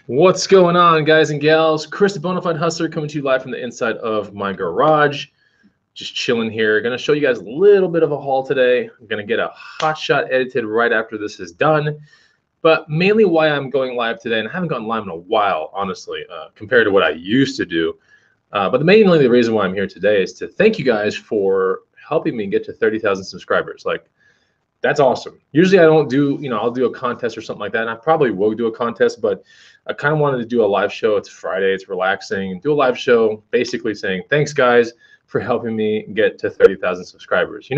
What's going on, guys and gals? Chris, the Bonafide Hustler, coming to you live from the inside of my garage. Just chilling here. Going to show you guys a little bit of a haul today. I'm going to get a hot shot edited right after this is done. But mainly why I'm going live today, and I haven't gone live in a while, honestly, compared to what I used to do. But mainly the reason why I'm here today is to thank you guys for helping me get to 30,000 subscribers. That's awesome. Usually I don't do, I'll do a contest or something like that, and I probably will do a contest, but I kind of wanted to do a live show. It's Friday, it's relaxing. Do a live show basically saying, thanks guys for helping me get to 30,000 subscribers.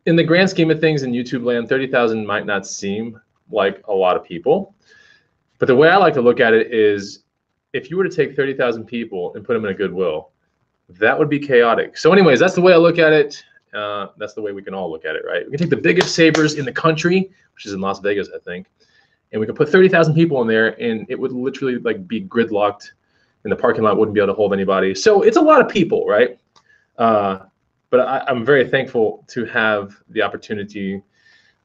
In the grand scheme of things in YouTube land, 30,000 might not seem like a lot of people, but the way I like to look at it is if you were to take 30,000 people and put them in a Goodwill, that would be chaotic. So anyways, that's the way I look at it. That's the way we can all look at it, right? We can take the biggest savers in the country, which is in Las Vegas, I think, and we could put 30,000 people in there, and it would literally be gridlocked, and the parking lot wouldn't be able to hold anybody. So it's a lot of people, right? But I'm very thankful to have the opportunity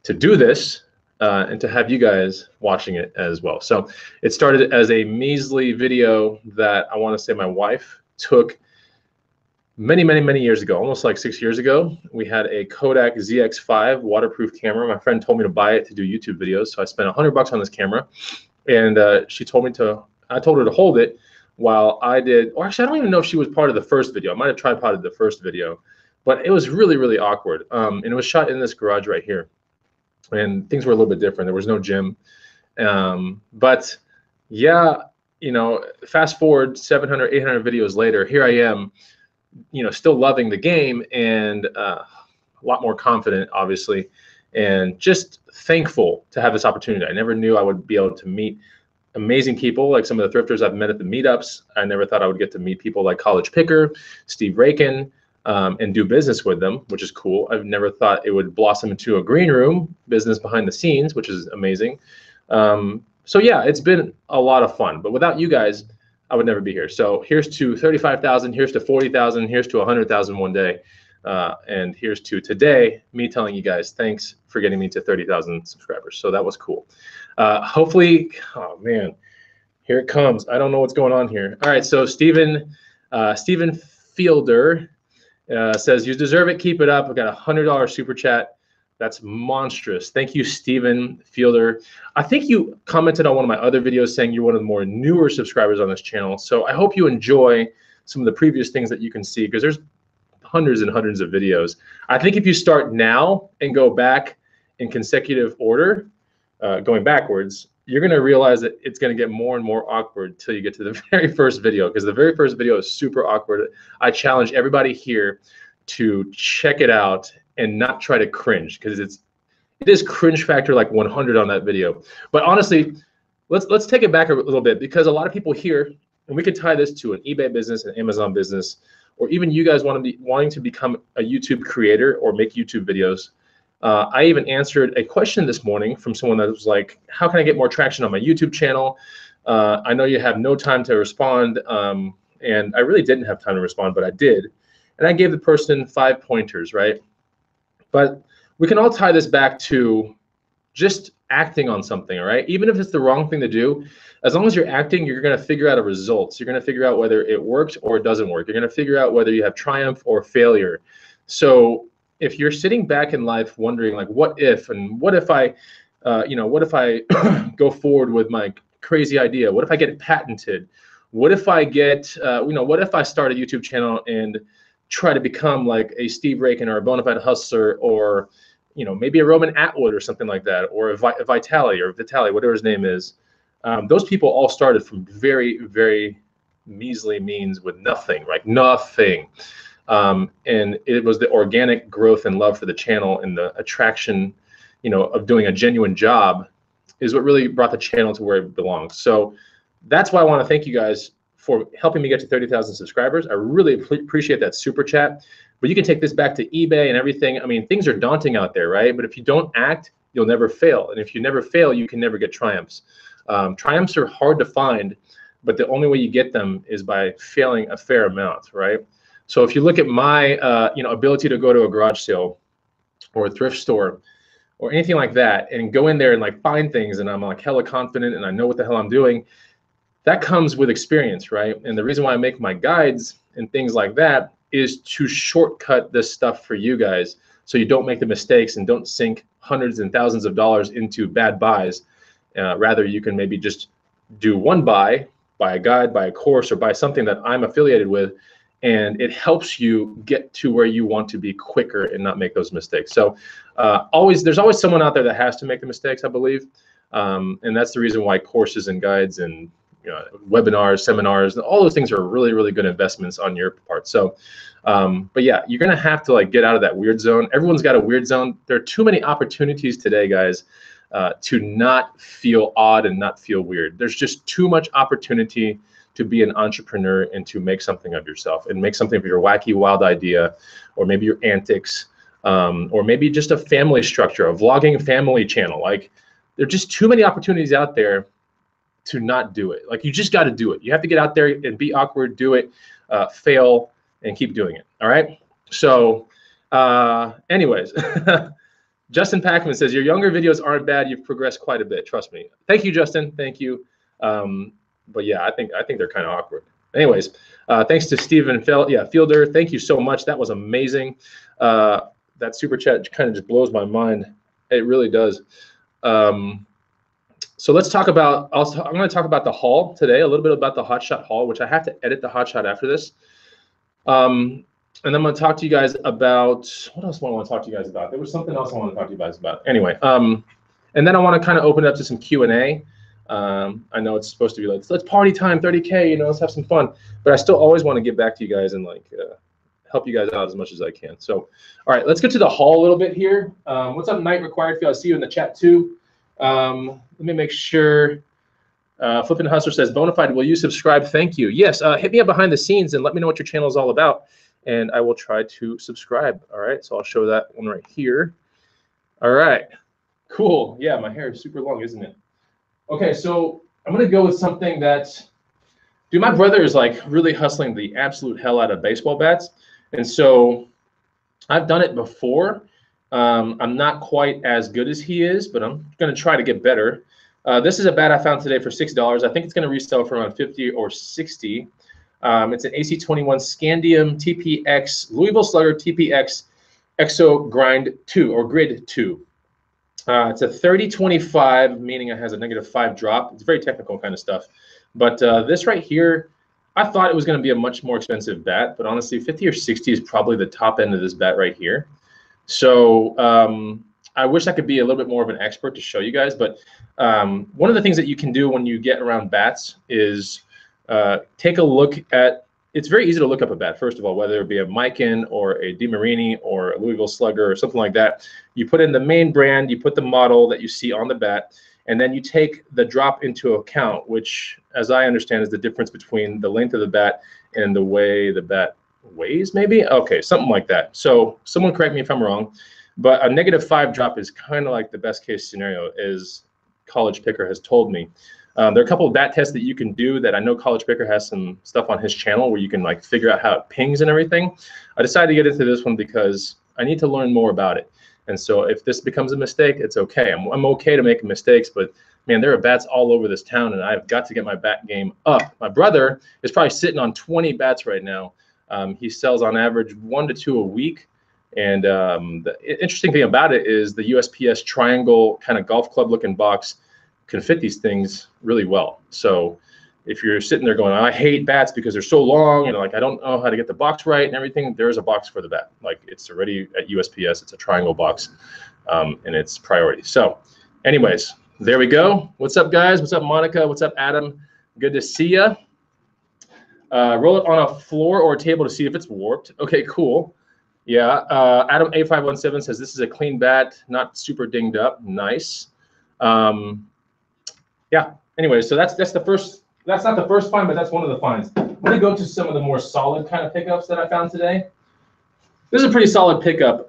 to do this and to have you guys watching it as well. So it started as a measly video that I want to say my wife took many years ago, almost like 6 years ago. We had a Kodak ZX5 waterproof camera. My friend told me to buy it to do YouTube videos, so I spent $100 on this camera, and she told me I told her to hold it while I did, or actually I don't even know if she was part of the first video. I might have tripoded the first video, but it was really awkward. And it was shot in this garage right here, and things were a little bit different. There was no gym, but yeah, fast forward 700, 800 videos later, here I am, still loving the game and a lot more confident, obviously, and just thankful to have this opportunity. I never knew I would be able to meet amazing people like some of the thrifters I've met at the meetups. I never thought I would get to meet people like College Picker, Steve Rakin, and do business with them, which is cool. I've never thought it would blossom into a green room business behind the scenes, which is amazing. So yeah, it's been a lot of fun, but without you guys, I would never be here. So here's to 35,000, here's to 40,000, here's to 100,000 one day. And here's to today, me telling you guys, thanks for getting me to 30,000 subscribers. So that was cool. Hopefully, oh man, here it comes. I don't know what's going on here. All right, so Stephen Fielder says, you deserve it, keep it up. I got a $100 super chat. That's monstrous. Thank you, Stephen Fielder. I think you commented on one of my other videos saying you're one of the more newer subscribers on this channel. So I hope you enjoy some of the previous things that you can see, because there's hundreds and hundreds of videos. I think if you start now and go back in consecutive order, going backwards, you're going to realize that it's going to get more and more awkward till you get to the very first video, because the very first video is super awkward. I challenge everybody here to check it out and not try to cringe, because it is cringe factor like 100 on that video. But honestly, let's take it back a little bit, because a lot of people here, and we could tie this to an eBay business, an Amazon business, or even you guys wanting to become a YouTube creator or make YouTube videos. I even answered a question this morning from someone that was like, how can I get more traction on my YouTube channel? I know you have no time to respond, and I really didn't have time to respond, but I did. And I gave the person 5 pointers, right? But we can all tie this back to just acting on something, all right? Even if it's the wrong thing to do, as long as you're acting, you're going to figure out a result. You're going to figure out whether it worked or it doesn't work. You're going to figure out whether you have triumph or failure. So if you're sitting back in life wondering, like, what if, and what if I, what if I go forward with my crazy idea? What if I get it patented? What if I get, what if I start a YouTube channel and try to become like a Steve Rakin or a Bonafide Hustler, or maybe a Roman Atwood or something like that, or a Vitaly, whatever his name is. Those people all started from very measly means with nothing, right? Nothing. And it was the organic growth and love for the channel and the attraction, of doing a genuine job is what really brought the channel to where it belongs. So that's why I want to thank you guys for helping me get to 30,000 subscribers. I really appreciate that super chat. But you can take this back to eBay and everything. I mean, things are daunting out there, right? But if you don't act, you'll never fail. And if you never fail, you can never get triumphs. Triumphs are hard to find, but the only way you get them is by failing a fair amount, right? So if you look at my ability to go to a garage sale or a thrift store, or anything like that, and go in there and like find things, and I'm like hella confident and I know what the hell I'm doing, that comes with experience, right? And the reason why I make my guides and things like that is to shortcut this stuff for you guys, so you don't make the mistakes and don't sink hundreds and thousands of dollars into bad buys. Rather, you can maybe just do one buy a guide, buy a course, or buy something that I'm affiliated with, and it helps you get to where you want to be quicker and not make those mistakes. So there's always someone out there that has to make the mistakes, I believe. And that's the reason why courses and guides and webinars, seminars, all those things are really, really good investments on your part. So, but yeah, you're gonna have to like get out of that weird zone. Everyone's got a weird zone. There are too many opportunities today, guys, to not feel odd and not feel weird. There's just too much opportunity to be an entrepreneur and to make something of yourself and make something of your wacky, wild idea, or maybe your antics, or maybe just a family structure, a vlogging family channel. Like, there are just too many opportunities out there to not do it. Like, you just got to do it. You have to get out there and be awkward, do it, fail, and keep doing it. All right. So anyways, Justin Packman says, your younger videos aren't bad. You've progressed quite a bit. Trust me. Thank you, Justin. Thank you. But yeah, I think they're kind of awkward. Anyways, thanks to Stephen Fielder. Thank you so much. That was amazing. That super chat kind of just blows my mind. It really does. So let's talk about, I'm going to talk about the haul today, a little bit about the hotshot haul, which I have to edit the hotshot after this. And then I'm going to talk to you guys about, what else do I want to talk to you guys about? There was something else I want to talk to you guys about. Anyway, and then I want to kind of open it up to some Q&A. I know it's supposed to be like, let's party time, 30K, you know, let's have some fun. But I still always want to get back to you guys and like help you guys out as much as I can. So, all right, let's get to the haul a little bit here. What's up, Night Required Feel? I see you in the chat too. Let me make sure. Flippin' Hustler says, Bonafide, will you subscribe? Thank you. Yes, hit me up behind the scenes and let me know what your channel is all about, and I will try to subscribe. All right, so I'll show that one right here. All right, cool. Yeah, my hair is super long, isn't it? Okay, so I'm gonna go with something that, dude, my brother is like really hustling the absolute hell out of baseball bats, and so I've done it before. I'm not quite as good as he is, but I'm gonna try to get better. This is a bat I found today for $6. I think it's gonna resell for around 50 or 60. It's an AC21 Scandium TPX Louisville Slugger TPX Exo Grind 2 or Grid 2. It's a 30-25, meaning it has a -5 drop. It's very technical kind of stuff. But this right here, I thought it was going to be a much more expensive bat, but honestly, 50 or 60 is probably the top end of this bat right here. So I wish I could be a little bit more of an expert to show you guys, but one of the things that you can do when you get around bats is take a look at, it's very easy to look up a bat, first of all, whether it be a Mikan or a DeMarini or a Louisville Slugger or something like that. You put in the main brand, you put the model that you see on the bat, and then you take the drop into account, which, as I understand, is the difference between the length of the bat and the way the bat weighs, maybe? Okay, something like that. So someone correct me if I'm wrong, but a -5 drop is kind of like the best case scenario, as College Picker has told me. There are a couple of bat tests that you can do that I know College Picker has some stuff on his channel where you can like figure out how it pings and everything. I decided to get into this one because I need to learn more about it. And so if this becomes a mistake, it's okay. I'm okay to make mistakes, but man, there are bats all over this town and I've got to get my bat game up. My brother is probably sitting on 20 bats right now. He sells on average 1 to 2 a week. And the interesting thing about it is the USPS triangle kind of golf club looking box can fit these things really well. So if you're sitting there going, I hate bats because they're so long and like I don't know how to get the box right and everything, there is a box for the bat. Like it's already at USPS, it's a triangle box, and it's priority. So anyways, there we go. What's up, guys? What's up, Monica? What's up, Adam? Good to see you. Roll it on a floor or a table to see if it's warped. Okay, cool. Yeah, Adam A517 says this is a clean bat, not super dinged up. Nice. Yeah, anyway, so that's the first, that's not the first find, but that's one of the finds. I'm gonna go to some of the more solid kind of pickups that I found today. This is a pretty solid pickup,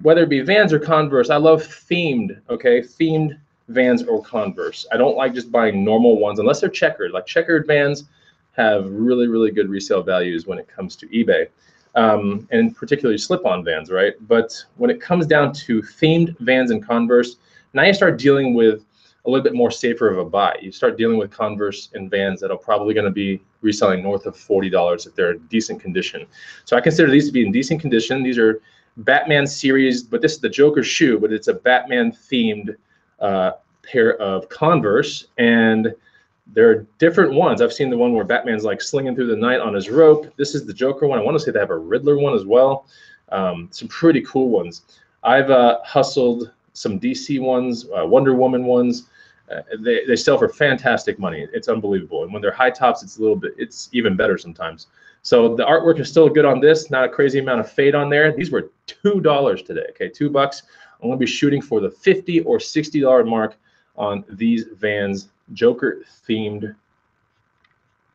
whether it be Vans or Converse. I love themed, okay, themed Vans or Converse. I don't like just buying normal ones unless they're checkered. Like checkered Vans have really, really good resale values when it comes to eBay. and particularly slip-on Vans, right? But when it comes down to themed Vans and Converse, now you start dealing with a little bit more safer of a buy. You start dealing with Converse and Vans that are probably going to be reselling north of $40 if they're in decent condition. So I consider these to be in decent condition. These are Batman series, but this is the Joker shoe, but it's a Batman themed pair of Converse, and there are different ones. I've seen the one where Batman's like slinging through the night on his rope. This is the Joker one. I want to say they have a Riddler one as well. Some pretty cool ones. I've hustled some DC ones, Wonder Woman ones. They sell for fantastic money. It's unbelievable. And when they're high tops, it's even better sometimes. So the artwork is still good on this. Not a crazy amount of fade on there. These were $2 today. Okay, $2. I'm going to be shooting for the $50 or $60 mark on these Vans Joker themed.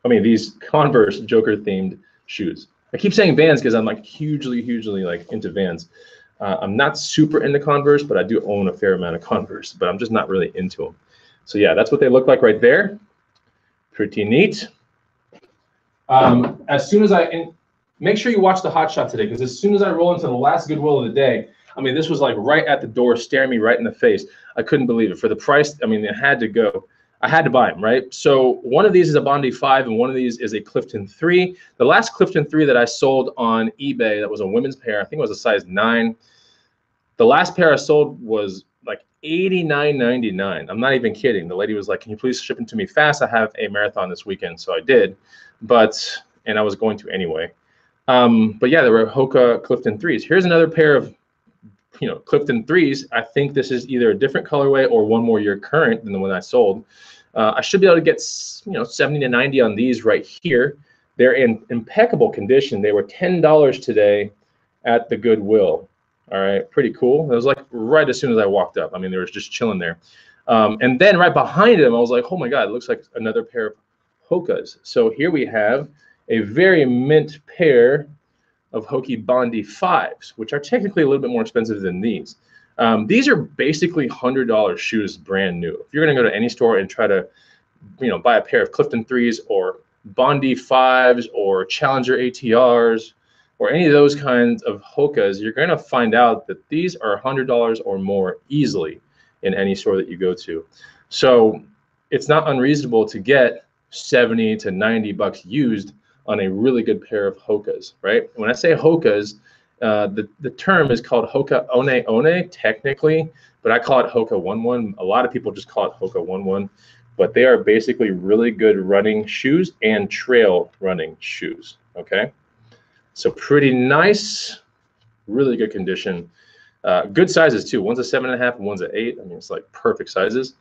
These Converse Joker themed shoes. I keep saying Vans because I'm like hugely like into Vans. I'm not super into Converse, but I do own a fair amount of Converse, but I'm just not really into them. So yeah, that's what they look like right there. Pretty neat. As soon as make sure you watch the hot shot today, because as soon as I roll into the last Goodwill of the day, this was like right at the door, staring me right in the face. I couldn't believe it. For the price, it had to go. I had to buy them, right? So one of these is a Bondi 5, and one of these is a Clifton 3. The last Clifton 3 that I sold on eBay, that was a women's pair. I think it was a size 9. The last pair I sold was like $89.99. I'm not even kidding. The lady was like, "Can you please ship them to me fast? I have a marathon this weekend." So I did, and I was going to anyway. But yeah, there were Hoka Clifton 3s. Here's another pair of Clifton 3s. I think this is either a different colorway or one more year current than the one I sold. I should be able to get 70 to 90 on these right here. They're in impeccable condition. They were $10 today at the Goodwill. All right, pretty cool. It was like right as soon as I walked up. They were just chilling there. And then right behind him, I was like, oh my God, it looks like another pair of Hokas. So here we have a very mint pair of Hoka Bondi 5s, which are technically a little bit more expensive than these. These are basically $100 shoes, brand new. If you're going to go to any store and try to, buy a pair of Clifton 3s or Bondi 5s or Challenger ATRs or any of those kinds of Hokas, you're going to find out that these are $100 or more easily in any store that you go to. So it's not unreasonable to get 70 to 90 bucks used on a really good pair of Hokas, right? When I say Hokas, the term is called Hoka One One technically, but I call it Hoka One One. A lot of people just call it Hoka One One, but they are basically really good running shoes and trail running shoes, okay? So pretty nice, really good condition. Good sizes too. One's a 7.5 and one's an 8. It's like perfect sizes.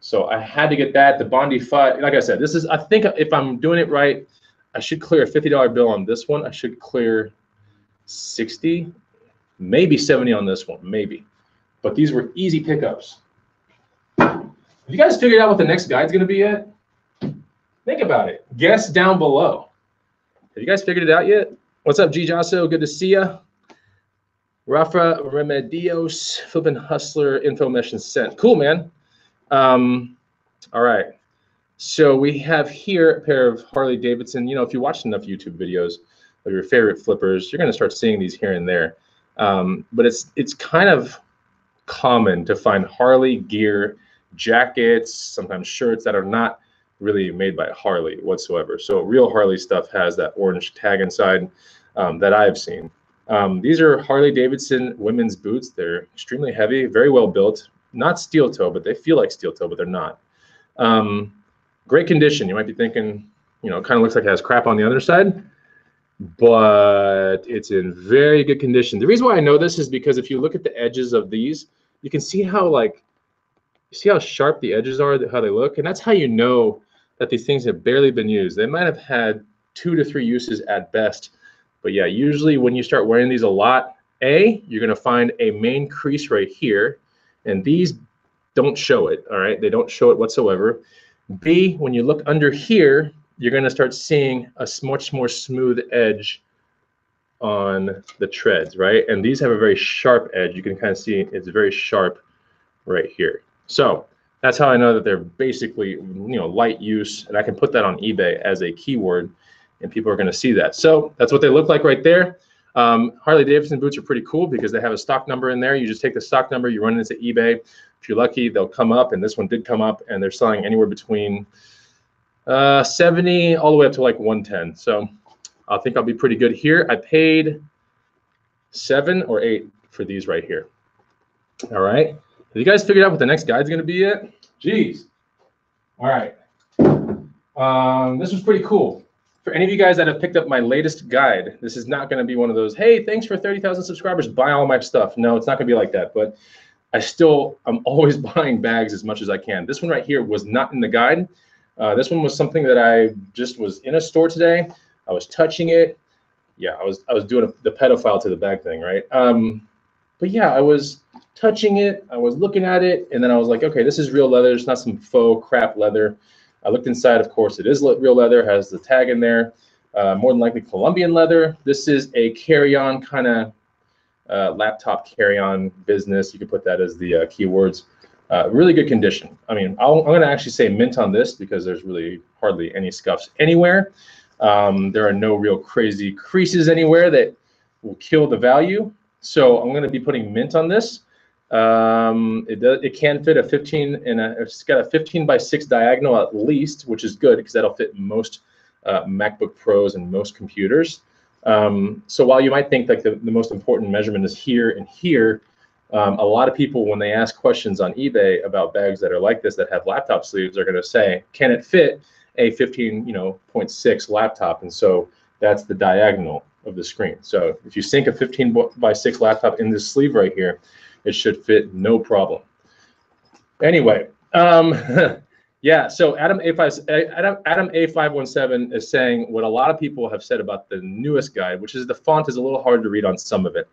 So I had to get that. The Bondi 5, like I said, this is, I think if I'm doing it right, I should clear a $50 bill on this one. I should clear 60, maybe 70 on this one, maybe. But these were easy pickups. Have you guys figured out what the next guide's going to be yet? Think about it. Guess down below. Have you guys figured it out yet? What's up, G. Jasso? Good to see ya. Rafa Remedios, Flippin' Hustler, info mission sent. Cool, man. All right. So we have here a pair of Harley-Davidson. If you watch enough YouTube videos of your favorite flippers, you're going to start seeing these here and there. But it's kind of common to find Harley gear, jackets, sometimes shirts that are not really made by Harley whatsoever. So real Harley stuff has that orange tag inside that I've seen. These are Harley-Davidson women's boots. They're extremely heavy, very well built. Not steel toe, but they feel like steel toe, but they're not. Great condition. You might be thinking, it kind of looks like it has crap on the other side, but it's in very good condition. The reason why I know this is because if you look at the edges of these, you can see how sharp the edges are, how they look, and that's how you know that these things have barely been used. They might have had 2 to 3 uses at best, but yeah, usually when you start wearing these a lot, you're going to find a main crease right here, and these don't show it, all right? They don't show it whatsoever. B, when you look under here, you're going to start seeing a much more smooth edge on the treads, right? And these have a very sharp edge. You can kind of see it's very sharp right here. So that's how I know that they're basically, light use, and I can put that on eBay as a keyword, and people are going to see that. So that's what they look like right there. Harley-Davidson boots are pretty cool because they have a stock number in there. You just take the stock number, you run it into eBay. If you're lucky, they'll come up, and this one did come up, and they're selling anywhere between 70 all the way up to like 110. So I think I'll be pretty good here. I paid 7 or 8 for these right here. All right. Have you guys figured out what the next guide's going to be yet? Jeez. All right. This was pretty cool. For any of you guys that have picked up my latest guide, this is not going to be one of those, hey, thanks for 30,000 subscribers, buy all my stuff. No, it's not going to be like that. But I'm always buying bags as much as I can. This one right here was not in the guide. This one was something that I just was in a store today. I was touching it. Yeah, I was doing the pedophile to the bag thing, right? But yeah, I was touching it. I was looking at it, and then I was like, okay, this is real leather. It's not some faux crap leather. I looked inside. Of course, it is real leather. Has the tag in there. More than likely Colombian leather. This is a carry-on kind of laptop carry-on business. You could put that as the keywords. Really good condition. I mean, I'm going to actually say mint on this because there's really hardly any scuffs anywhere. There are no real crazy creases anywhere that will kill the value. So I'm going to be putting mint on this. It can fit a 15 and it's got a 15 by 6 diagonal at least, which is good because that'll fit most MacBook Pros and most computers. So while you might think like the most important measurement is here and here, a lot of people, when they ask questions on eBay about bags that are like this that have laptop sleeves, are going to say, can it fit a 15.6 laptop? And so that's the diagonal of the screen. So if you sink a 15 by 6 laptop in this sleeve right here, it should fit no problem. Anyway, yeah, so Adam A517 is saying what a lot of people have said about the newest guide, which is the font is a little hard to read on some of it.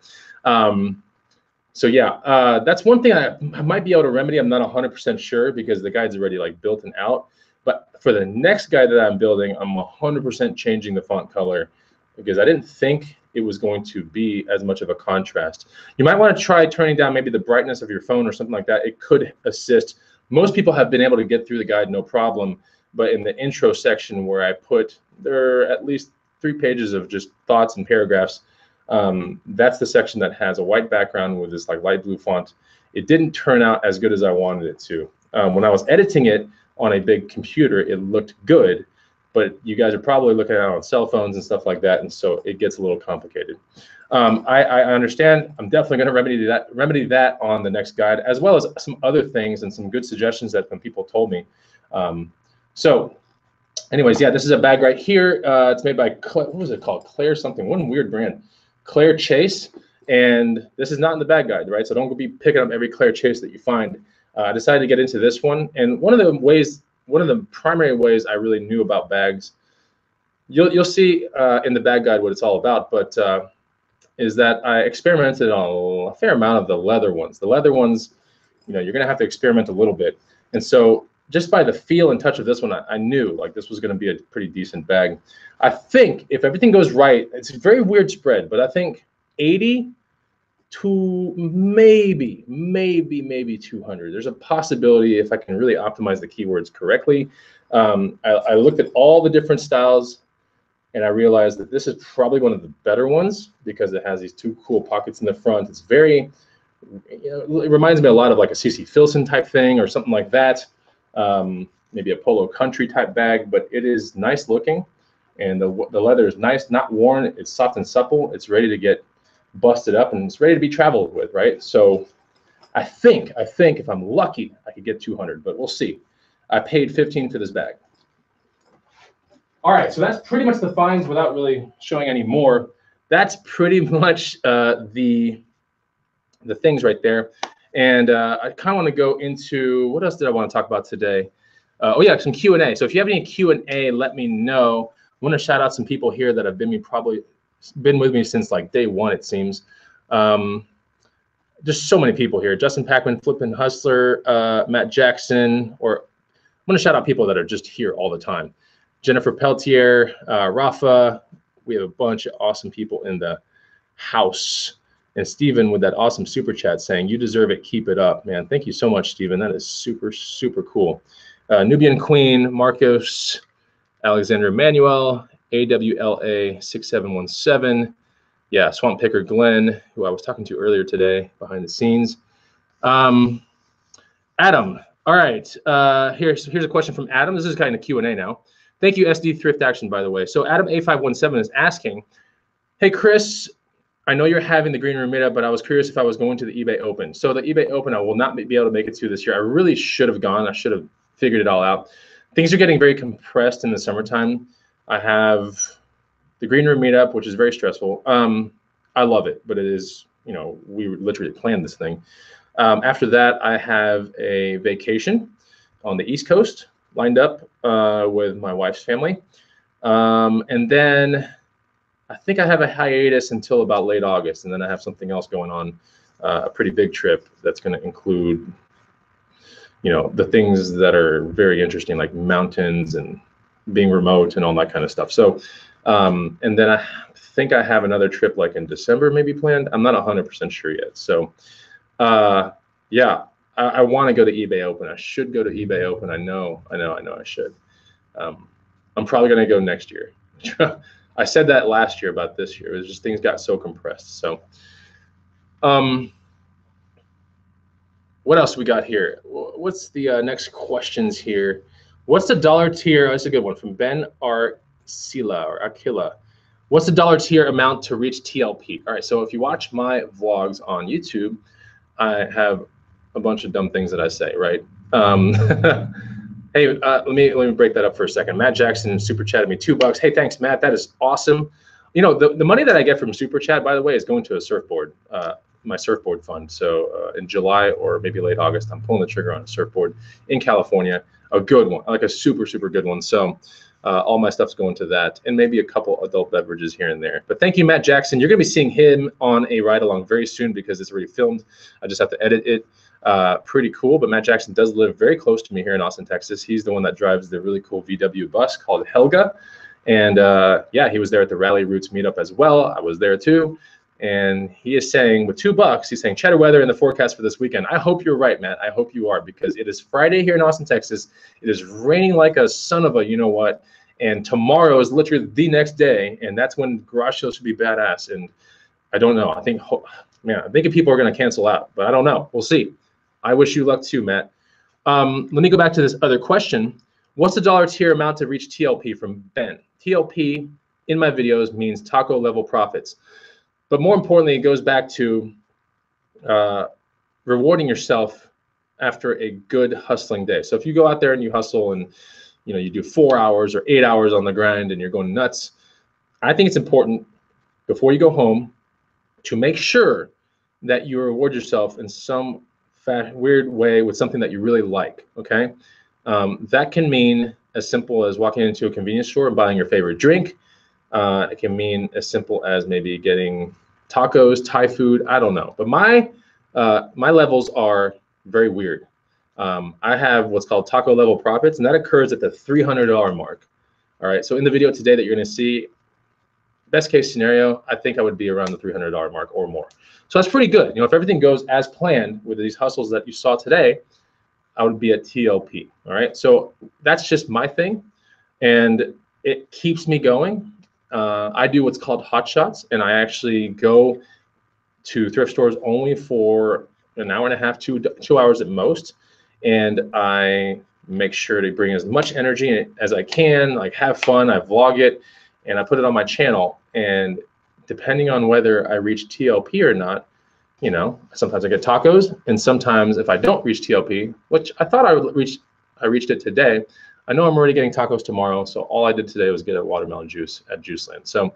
So yeah, that's one thing I might be able to remedy. I'm not 100% sure because the guide's already like built and out. But for the next guide that I'm building, I'm 100% changing the font color because I didn't think it was going to be as much of a contrast. You might want to try turning down maybe the brightness of your phone or something like that. It could assist. Most people have been able to get through the guide no problem. But in the intro section where I put, there are at least 3 pages of just thoughts and paragraphs. That's the section that has a white background with this like light blue font. It didn't turn out as good as I wanted it to. When I was editing it on a big computer, it looked good, but you guys are probably looking at it on cell phones and stuff like that, and so it gets a little complicated. I understand. I'm definitely going to remedy that on the next guide, as well as some other things and some good suggestions that some people told me. So anyways, yeah, this is a bag right here. It's made by, what was it called? Claire something, one weird brand. Claire Chase, and this is not in the bag guide, right? So don't be picking up every Claire Chase that you find. I decided to get into this one, and one of the primary ways I really knew about bags, you'll see in the bag guide what it's all about, but is that I experimented on a fair amount of the leather ones. The leather ones, you know, you're gonna have to experiment a little bit, and so just by the feel and touch of this one, I knew like this was going to be a pretty decent bag. I think if everything goes right, it's a very weird spread, but I think 80 to maybe 200. There's a possibility if I can really optimize the keywords correctly. I looked at all the different styles and I realized that this is probably one of the better ones because it has these 2 cool pockets in the front. It's very, you know, it reminds me a lot of like a CC Filson type thing or something like that. Maybe a Polo Country type bag, but it is nice looking, and the leather is nice, not worn. It's soft and supple. It's ready to get busted up, and it's ready to be traveled with, right? So I think if I'm lucky, I could get 200, but we'll see. I paid 15 for this bag. All right, so that's pretty much the finds without really showing any more. That's pretty much the things right there. And I kind of want to go into, what else did I want to talk about today? Oh yeah, some Q&A. So if you have any Q&A, let me know. I want to shout out some people here that have been with me since like day one, it seems. Just so many people here. Justin Packman, Flippin' Hustler, Matt Jackson, or I'm going to shout out people that are just here all the time. Jennifer Peltier, Rafa. We have a bunch of awesome people in the house. And Steven with that awesome super chat saying, you deserve it, keep it up, man. Thank you so much, Steven. That is super, super cool. Nubian Queen, Marcos, Alexander Emmanuel, AWLA 6717, Yeah, Swamp Picker Glenn, who I was talking to earlier today behind the scenes. Adam, all right, here's a question from Adam. This is kind of Q&A now. Thank you, SD Thrift Action, by the way. So Adam A517 is asking, hey, Chris, I know you're having the Green Room meetup, but I was curious if I was going to the eBay Open. So the eBay Open, I will not be able to make it to this year. I really should have gone. I should have figured it all out. Things are getting very compressed in the summertime. I have the Green Room meetup, which is very stressful. I love it, but it is, you know, we literally planned this thing. After that, I have a vacation on the East Coast lined up with my wife's family. And then I think I have a hiatus until about late August, and then I have something else going on, a pretty big trip that's going to include, you know, the things that are very interesting, like mountains and being remote and all that kind of stuff. So, and then I think I have another trip like in December maybe planned. I'm not 100% sure yet. So, yeah, I want to go to eBay Open. I should go to eBay Open. I know I should. I'm probably going to go next year. I said that last year about this year. It was just things got so compressed. So, what else we got here? What's the next questions here? What's the dollar tier? Oh, that's a good one from Ben Arcila or Aquila. What's the dollar tier amount to reach TLP? All right, so if you watch my vlogs on YouTube, I have a bunch of dumb things that I say, right? Hey, let me break that up for a second. Matt Jackson super chatted me $2. Hey, thanks, Matt. That is awesome. You know, the money that I get from super chat, by the way, is going to a surfboard, my surfboard fund. So in July or maybe late August, I'm pulling the trigger on a surfboard in California, a good one, like a super good one. So all my stuff's going to that, and maybe a couple adult beverages here and there. But thank you, Matt Jackson. You're going to be seeing him on a ride along very soon because it's already filmed. I just have to edit it. Pretty cool. But Matt Jackson does live very close to me here in Austin, Texas. He's the one that drives the really cool VW bus called Helga. And yeah, he was there at the Rally Roots meetup as well. I was there too. And he is saying with $2, he's saying cheddar weather in the forecast for this weekend. I hope you're right, Matt. I hope you are, because it is Friday here in Austin, Texas. It is raining like a son of a you know what. And tomorrow is literally the next day. And that's when garage sales should be badass. And I don't know. I think people are going to cancel out, but I don't know. We'll see. I wish you luck too, Matt. Let me go back to this other question. What's the dollar tier amount to reach TLP from Ben? TLP in my videos means taco level profits. But more importantly, it goes back to rewarding yourself after a good hustling day. So if you go out there and you hustle and you know you do 4 hours or 8 hours on the grind and you're going nuts, I think it's important before you go home to make sure that you reward yourself in some weird way with something that you really like. Okay, that can mean as simple as walking into a convenience store and buying your favorite drink. It can mean as simple as maybe getting tacos, Thai food. I don't know, but my levels are very weird. I have what's called taco level profits, and that occurs at the $300 mark. All right, so in the video today that you're going to see, best case scenario, I think I would be around the $300 mark or more. So that's pretty good. You know, if everything goes as planned with these hustles that you saw today, I would be at TLP. All right, so that's just my thing, and it keeps me going. I do what's called hot shots, and I actually go to thrift stores only for an hour and a half, 2 hours at most, and I make sure to bring as much energy as I can, like have fun. I vlog it, and I put it on my channel. And depending on whether I reach TLP or not, you know, sometimes I get tacos, and sometimes if I don't reach TLP, which I thought I would reach, I reached it today. I know I'm already getting tacos tomorrow, so all I did today was get a watermelon juice at Juiceland. So,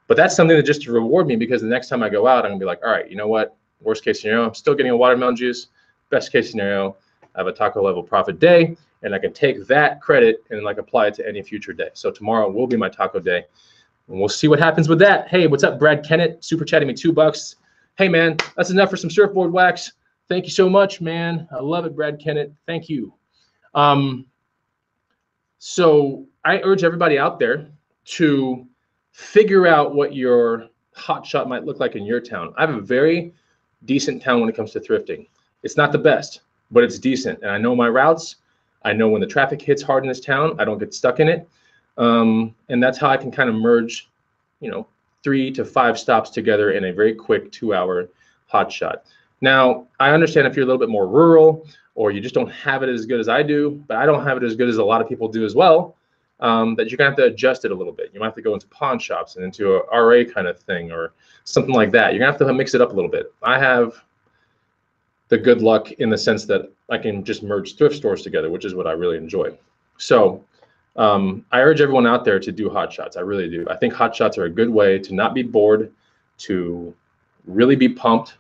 but that's something that just to reward me, because the next time I go out, I'm gonna be like, all right, you know what? Worst case scenario, I'm still getting a watermelon juice. Best case scenario, I have a taco level profit day, and I can take that credit and like apply it to any future day. So tomorrow will be my taco day, and we'll see what happens with that. Hey, what's up, Brad Kennett? Super chatting me $2. Hey man, that's enough for some surfboard wax. Thank you so much, man. I love it, Brad Kennett. Thank you. So I urge everybody out there to figure out what your hot shot might look like in your town. I have a very decent town when it comes to thrifting. It's not the best, but it's decent. And I know my routes. I know when the traffic hits hard in this town, I don't get stuck in it. And that's how I can kind of merge, you know, 3 to 5 stops together in a very quick 2-hour hot shot. Now, I understand if you're a little bit more rural or you just don't have it as good as I do, but I don't have it as good as a lot of people do as well, that you're gonna have to adjust it a little bit. You might have to go into pawn shops and into a RA kind of thing or something like that. You're gonna have to mix it up a little bit. I have the good luck in the sense that I can just merge thrift stores together, which is what I really enjoy. So I urge everyone out there to do hot shots. I really do. I think hot shots are a good way to not be bored, to really be pumped,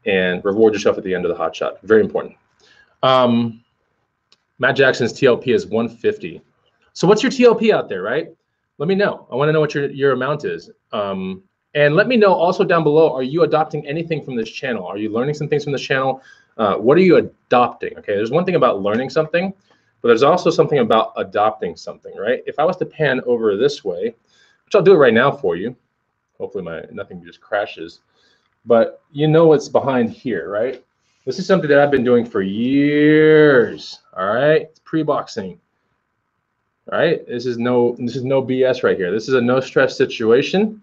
and reward yourself at the end of the hot shot. Very important. Matt Jackson's TLP is 150. So what's your TLP out there, right? Let me know. I want to know what your amount is. And let me know also down below, are you adopting anything from this channel? Are you learning some things from this channel? What are you adopting? Okay, there's one thing about learning something, but there's also something about adopting something, right? If I was to pan over this way, which I'll do it right now for you. Hopefully nothing just crashes. But you know what's behind here, right? This is something that I've been doing for years. All right, it's pre-boxing. All right, this is no BS right here. This is a no stress situation.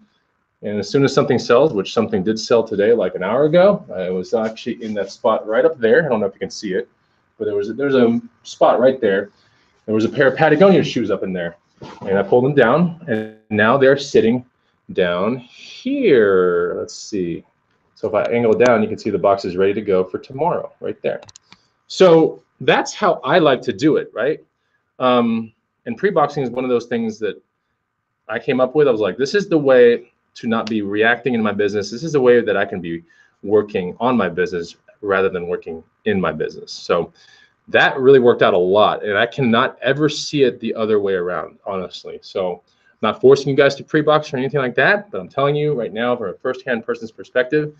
And as soon as something sells, which something did sell today, like an hour ago, I was actually in that spot right up there. I don't know if you can see it, but there's a spot right there. There was a pair of Patagonia shoes up in there, and I pulled them down, and now they're sitting down here. Let's see. So if I angle down, you can see the box is ready to go for tomorrow, right there. So that's how I like to do it, right? And pre-boxing is one of those things that I came up with. I was like, this is the way to not be reacting in my business. This is the way that I can be working on my business rather than working in my business. So that really worked out a lot, and I cannot ever see it the other way around, honestly. So I'm not forcing you guys to pre-box or anything like that, but I'm telling you right now from a first-hand person's perspective,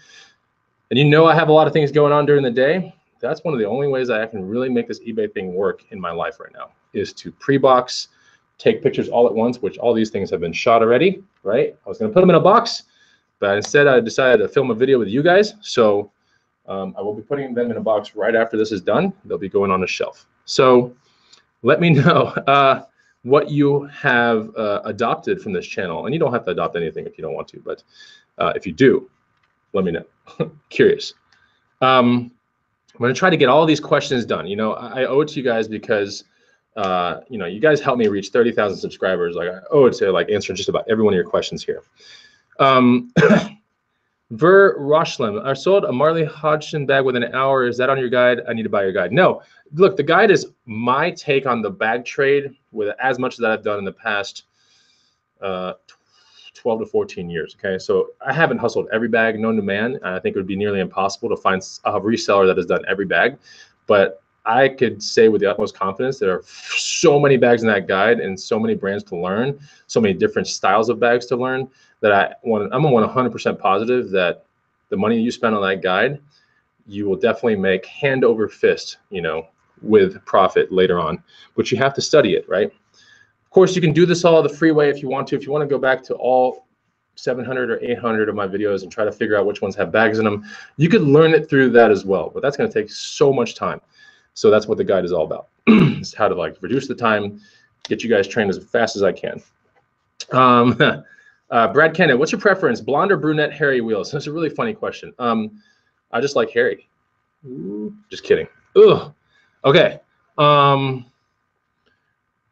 and you know I have a lot of things going on during the day. That's one of the only ways I can really make this eBay thing work in my life right now, is to pre-box, take pictures all at once, which all these things have been shot already, right? I was gonna put them in a box, but instead I decided to film a video with you guys. So I will be putting them in a box right after this is done. They'll be going on a shelf. So let me know what you have adopted from this channel. And you don't have to adopt anything if you don't want to, but if you do, let me know. Curious. I'm gonna try to get all these questions done. You know, I owe it to you guys because you know, you guys helped me reach 30,000 subscribers. Like I owe it to like answer just about every one of your questions here. Ver Roshlam, I sold a Marley Hodgson bag within an hour. Is that on your guide? I need to buy your guide. No, look, the guide is my take on the bag trade with as much as I've done in the past 12 to 14 years. Okay, so I haven't hustled every bag known to man. I think it would be nearly impossible to find a reseller that has done every bag, but I could say with the utmost confidence there are so many bags in that guide and so many brands to learn, so many different styles of bags to learn, that I'm 100% positive that the money you spend on that guide, you will definitely make hand over fist, you know, with profit later on. But you have to study it, right? Of course, you can do this all the free way if you want to. If you want to go back to all 700 or 800 of my videos and try to figure out which ones have bags in them, you could learn it through that as well. But that's going to take so much time. So that's what the guide is all about. It's how to like reduce the time, get you guys trained as fast as I can. Brad Kennedy, what's your preference, blonde or brunette hairy wheels? That's a really funny question. I just like hairy. Ooh, just kidding. Ugh. Okay.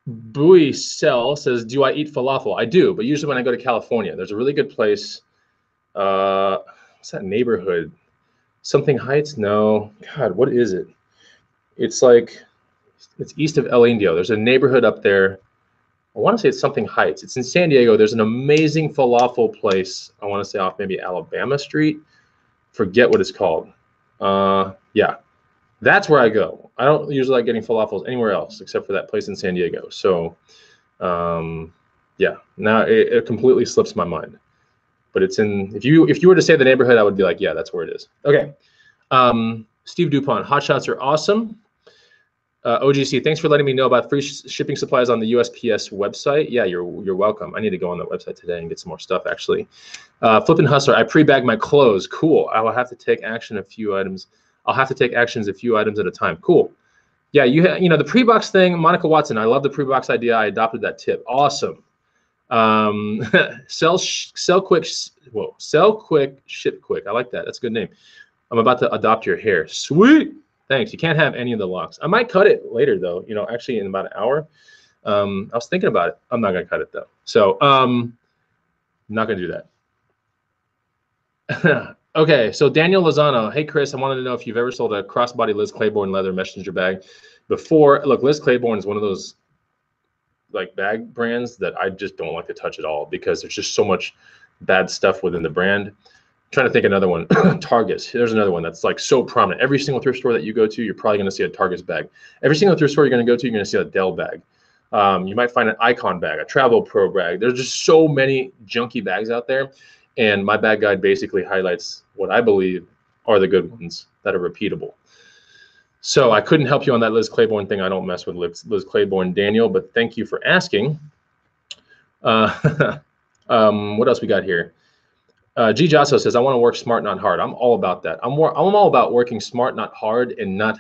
Bowie Cell says, do I eat falafel? I do, but usually when I go to California. There's a really good place. What's that neighborhood? Something Heights? No. God, what is it? It's like, it's east of El Indio. There's a neighborhood up there. I want to say it's something Heights. It's in San Diego. There's an amazing falafel place. I want to say off maybe Alabama Street. Forget what it's called. Yeah, that's where I go. I don't usually like getting falafels anywhere else except for that place in San Diego. So, yeah, now it completely slips my mind. But it's in, if you were to say the neighborhood, I would be like, yeah, that's where it is. Okay. Steve Dupont, hot shots are awesome. OGC, thanks for letting me know about free shipping supplies on the USPS website. Yeah, you're welcome. I need to go on that website today and get some more stuff, actually. Flippin' Hustler, I pre-bag my clothes. Cool. I will have to take action a few items. I'll have to take actions a few items at a time. Cool. Yeah, you know, the pre-box thing, Monica Watson, I love the pre-box idea. I adopted that tip. Awesome. Sell quick, whoa, sell quick, ship quick. I like that. That's a good name. I'm about to adopt your hair. Sweet. Thanks. You can't have any of the locks. I might cut it later though, you know, actually in about an hour. I was thinking about it. I'm not gonna cut it though. So I'm not gonna do that. Okay, so Daniel Lozano. Hey Chris, I wanted to know if you've ever sold a crossbody Liz Claiborne leather messenger bag before. Look, Liz Claiborne is one of those like bag brands that I just don't like to touch at all because there's just so much bad stuff within the brand. I'm trying to think another one. Targus. There's another one that's like so prominent. Every single thrift store that you go to, you're probably going to see a Targus bag. Every single thrift store you're going to go to, you're going to see a Dell bag. You might find an Icon bag, a Travel Pro bag. There's just so many junky bags out there. And my bag guide basically highlights what I believe are the good ones that are repeatable. So I couldn't help you on that Liz Claiborne thing. I don't mess with Liz Claiborne, Daniel, but thank you for asking. What else we got here? G. Jasso says, I want to work smart, not hard. I'm all about that. I'm all about working smart, not hard, and not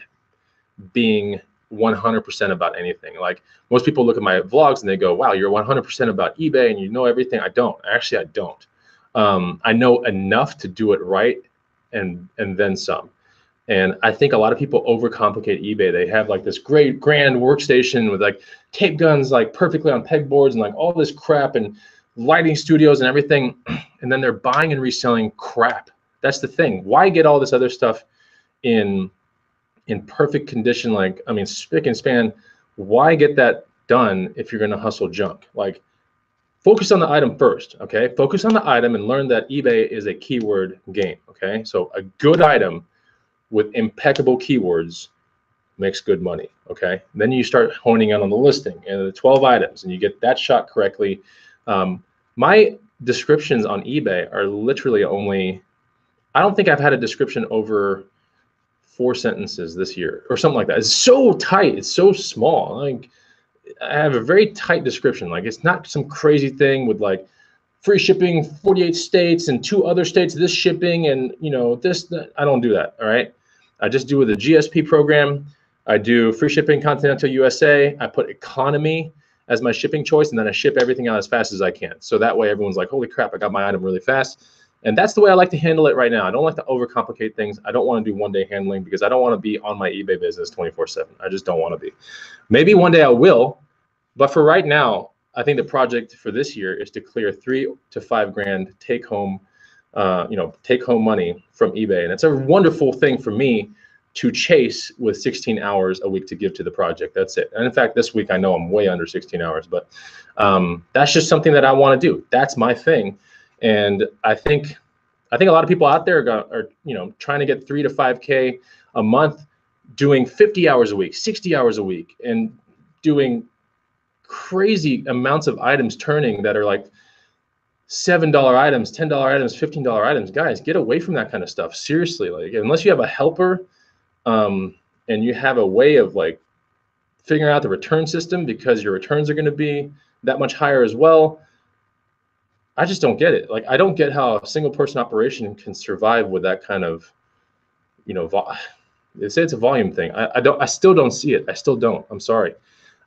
being 100% about anything. Like most people look at my vlogs and they go, wow, you're 100% about eBay and you know everything. I don't. Actually, I don't. I know enough to do it right and then some. And I think a lot of people overcomplicate eBay. They have like this great grand workstation with like tape guns like perfectly on pegboards and like all this crap and lighting studios and everything. And then they're buying and reselling crap. That's the thing. Why get all this other stuff in perfect condition? Like, I mean, spick and span. Why get that done if you're going to hustle junk? Like, focus on the item first, okay? Focus on the item and learn that eBay is a keyword game, okay? So a good item with impeccable keywords makes good money, okay? Then you start honing in on the listing and the 12 items and you get that shot correctly. My descriptions on eBay are literally only, I don't think I've had a description over 4 sentences this year or something like that. It's so tight, it's so small. Like I have a very tight description. Like it's not some crazy thing with like free shipping, 48 states and 2 other states, this shipping and you know, this, that. I don't do that, all right? I just do with a GSP program. I do free shipping, continental USA. I put economy as my shipping choice, and then I ship everything out as fast as I can. So that way everyone's like, holy crap, I got my item really fast. And that's the way I like to handle it right now. I don't like to overcomplicate things. I don't want to do one-day handling because I don't want to be on my eBay business 24/7. I just don't want to be. Maybe one day I will, but for right now, I think the project for this year is to clear 3 to 5 grand take home money from eBay. And it's a wonderful thing for me to chase with 16 hours a week to give to the project. That's it. And in fact, this week I know I'm way under 16 hours, but that's just something that I want to do. That's my thing. And I think a lot of people out there are trying to get 3 to 5K a month, doing 50 hours a week, 60 hours a week, and doing crazy amounts of items turning that are like $7 items, $10 items, $15 items. Guys, get away from that kind of stuff. Seriously, like unless you have a helper and you have a way of like figuring out the return system because your returns are going to be that much higher as well. I just don't get it. Like I don't get how a single person operation can survive with that kind of, they say it's a volume thing. I still don't see it. I still don't. I'm sorry.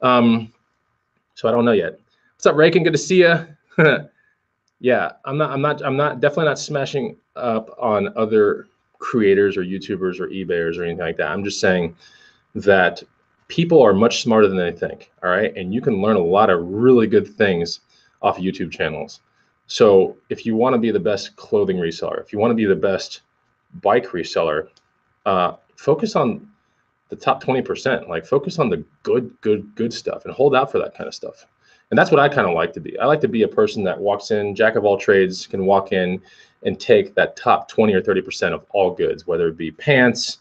So I don't know yet. What's up, Raken? Good to see you. Yeah, I'm definitely not smashing up on other creators or YouTubers or eBayers or anything like that. I'm just saying that people are much smarter than they think, all right? And you can learn a lot of really good things off YouTube channels. So if you want to be the best clothing reseller, if you want to be the best bike reseller, focus on the top 20%. Like focus on the good stuff and hold out for that kind of stuff. And that's what I kind of like to be. I like to be a person that walks in, jack of all trades, can walk in and take that top 20 or 30% of all goods, whether it be pants,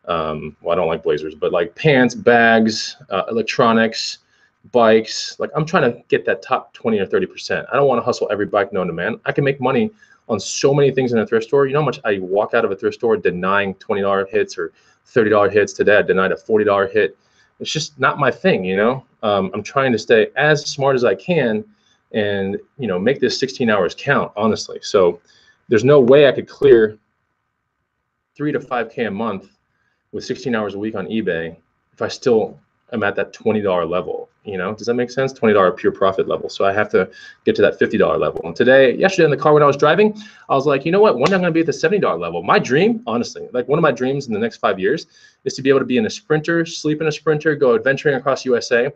well, I don't like blazers, but like pants, bags, electronics, bikes. Like I'm trying to get that top 20 or 30%. I don't want to hustle every bike known to man. I can make money on so many things in a thrift store. You know how much I walk out of a thrift store denying $20 hits or $30 hits? Today I denied a $40 hit. It's just not my thing, you know. I'm trying to stay as smart as I can and, make this 16 hours count, honestly. So there's no way I could clear 3 to 5K a month with 16 hours a week on eBay if I still I'm at that $20 level. You know, does that make sense? $20 pure profit level. So I have to get to that $50 level. And yesterday in the car when I was driving, I was like, you know what? One day I'm going to be at the $70 level. My dream, honestly, like one of my dreams in the next 5 years is to be able to be in a Sprinter, sleep in a Sprinter, go adventuring across USA,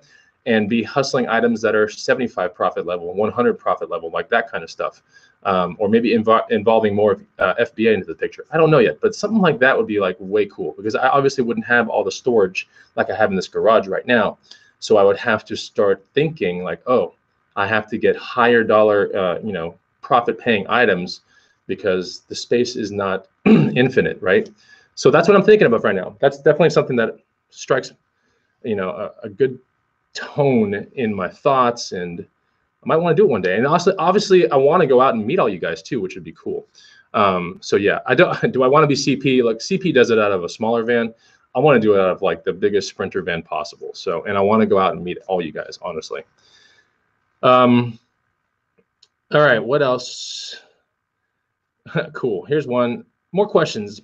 and be hustling items that are 75 profit level, 100 profit level, like that kind of stuff. Or maybe involving more FBA into the picture. I don't know yet, but something like that would be like way cool, because I obviously wouldn't have all the storage like I have in this garage right now. So I would have to start thinking like, oh, I have to get higher dollar, you know, profit paying items, because the space is not infinite, right? So that's what I'm thinking about right now. That's definitely something that strikes, you know, a good tone in my thoughts, and I might want to do it one day. And also, obviously, I want to go out and meet all you guys too, which would be cool. So yeah, do I want to be CP? Like CP does it out of a smaller van. I want to do it out of like the biggest Sprinter van possible. So, and I want to go out and meet all you guys, honestly. All right, what else? Cool. Here's one. More questions.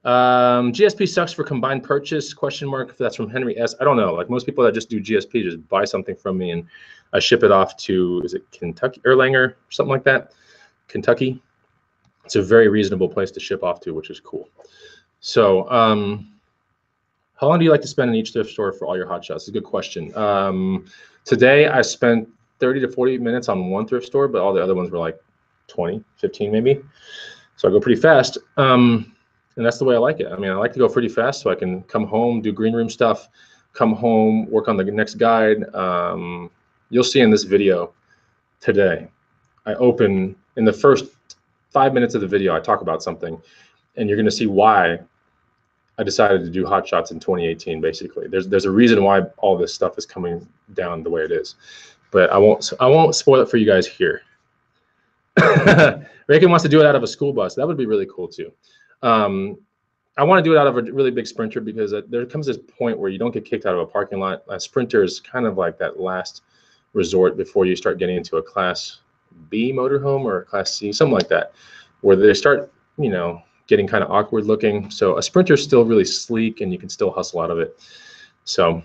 GSP sucks for combined purchase, question mark. That's from Henry S. I don't know. Like most people that just do GSP just buy something from me and I ship it off to, is it Kentucky, Erlanger, something like that? Kentucky. It's a very reasonable place to ship off to, which is cool. So how long do you like to spend in each thrift store for all your hot shots? It's a good question. Today I spent 30 to 40 minutes on one thrift store, but all the other ones were like 20, 15 maybe. So I go pretty fast. And that's the way I like it. I mean, I like to go pretty fast so I can come home, do green room stuff, come home, work on the next guide. You'll see in this video today, I open in the first 5 minutes of the video, I talk about something, and you're going to see why I decided to do hot shots in 2018. Basically, there's a reason why all this stuff is coming down the way it is, but I won't spoil it for you guys here. Reagan wants to do it out of a school bus. That would be really cool too. I want to do it out of a really big Sprinter, because there comes this point where you don't get kicked out of a parking lot. A Sprinter is kind of like that last resort before you start getting into a Class B motorhome or a Class C, something like that, where they start, you know, getting kind of awkward looking. So a Sprinter is still really sleek and you can still hustle out of it. So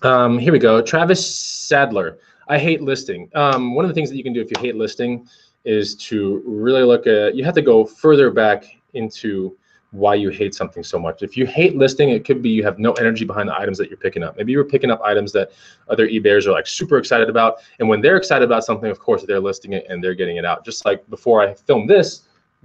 here we go. Travis Sadler. I hate listing. One of the things that you can do if you hate listing is to really look at, you have to go further back into why you hate something so much. If you hate listing, it could be you have no energy behind the items that you're picking up. Maybe you're picking up items that other eBayers are like super excited about. And when they're excited about something, of course, they're listing it and they're getting it out. Just like before I filmed this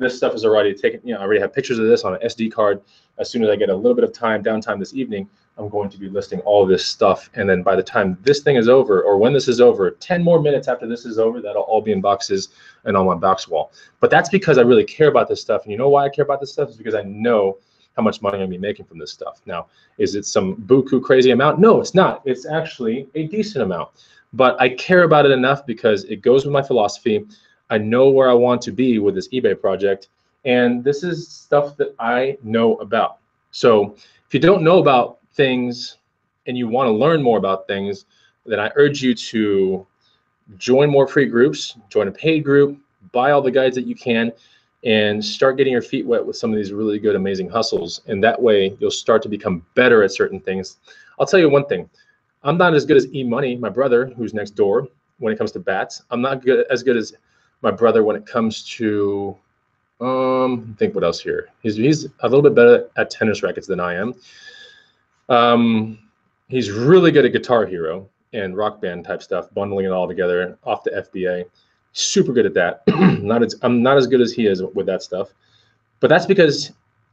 stuff is already taken, you know, I already have pictures of this on an SD card. As soon as I get a little bit of downtime this evening, I'm going to be listing all this stuff. And then by the time this thing is over, or when this is over, 10 more minutes after this is over, that'll all be in boxes and on my box wall. But that's because I really care about this stuff. And you know why I care about this stuff? Is because I know how much money I'm gonna be making from this stuff. Now, is it some buku crazy amount? No, it's not. It's actually a decent amount. But I care about it enough because it goes with my philosophy. I know where I want to be with this eBay project. And this is stuff that I know about. So if you don't know about things and you want to learn more about things, then I urge you to join more free groups, join a paid group, buy all the guides that you can, and start getting your feet wet with some of these really good, amazing hustles. And that way you'll start to become better at certain things. I'll tell you one thing. I'm not as good as E-Money, my brother, who's next door, when it comes to bats. I'm not as good as my brother when it comes to, think what else here. He's a little bit better at tennis rackets than I am. He's really good at Guitar Hero and Rock Band type stuff, bundling it all together off the FBA. Super good at that. I'm not as good as he is with that stuff, but that's because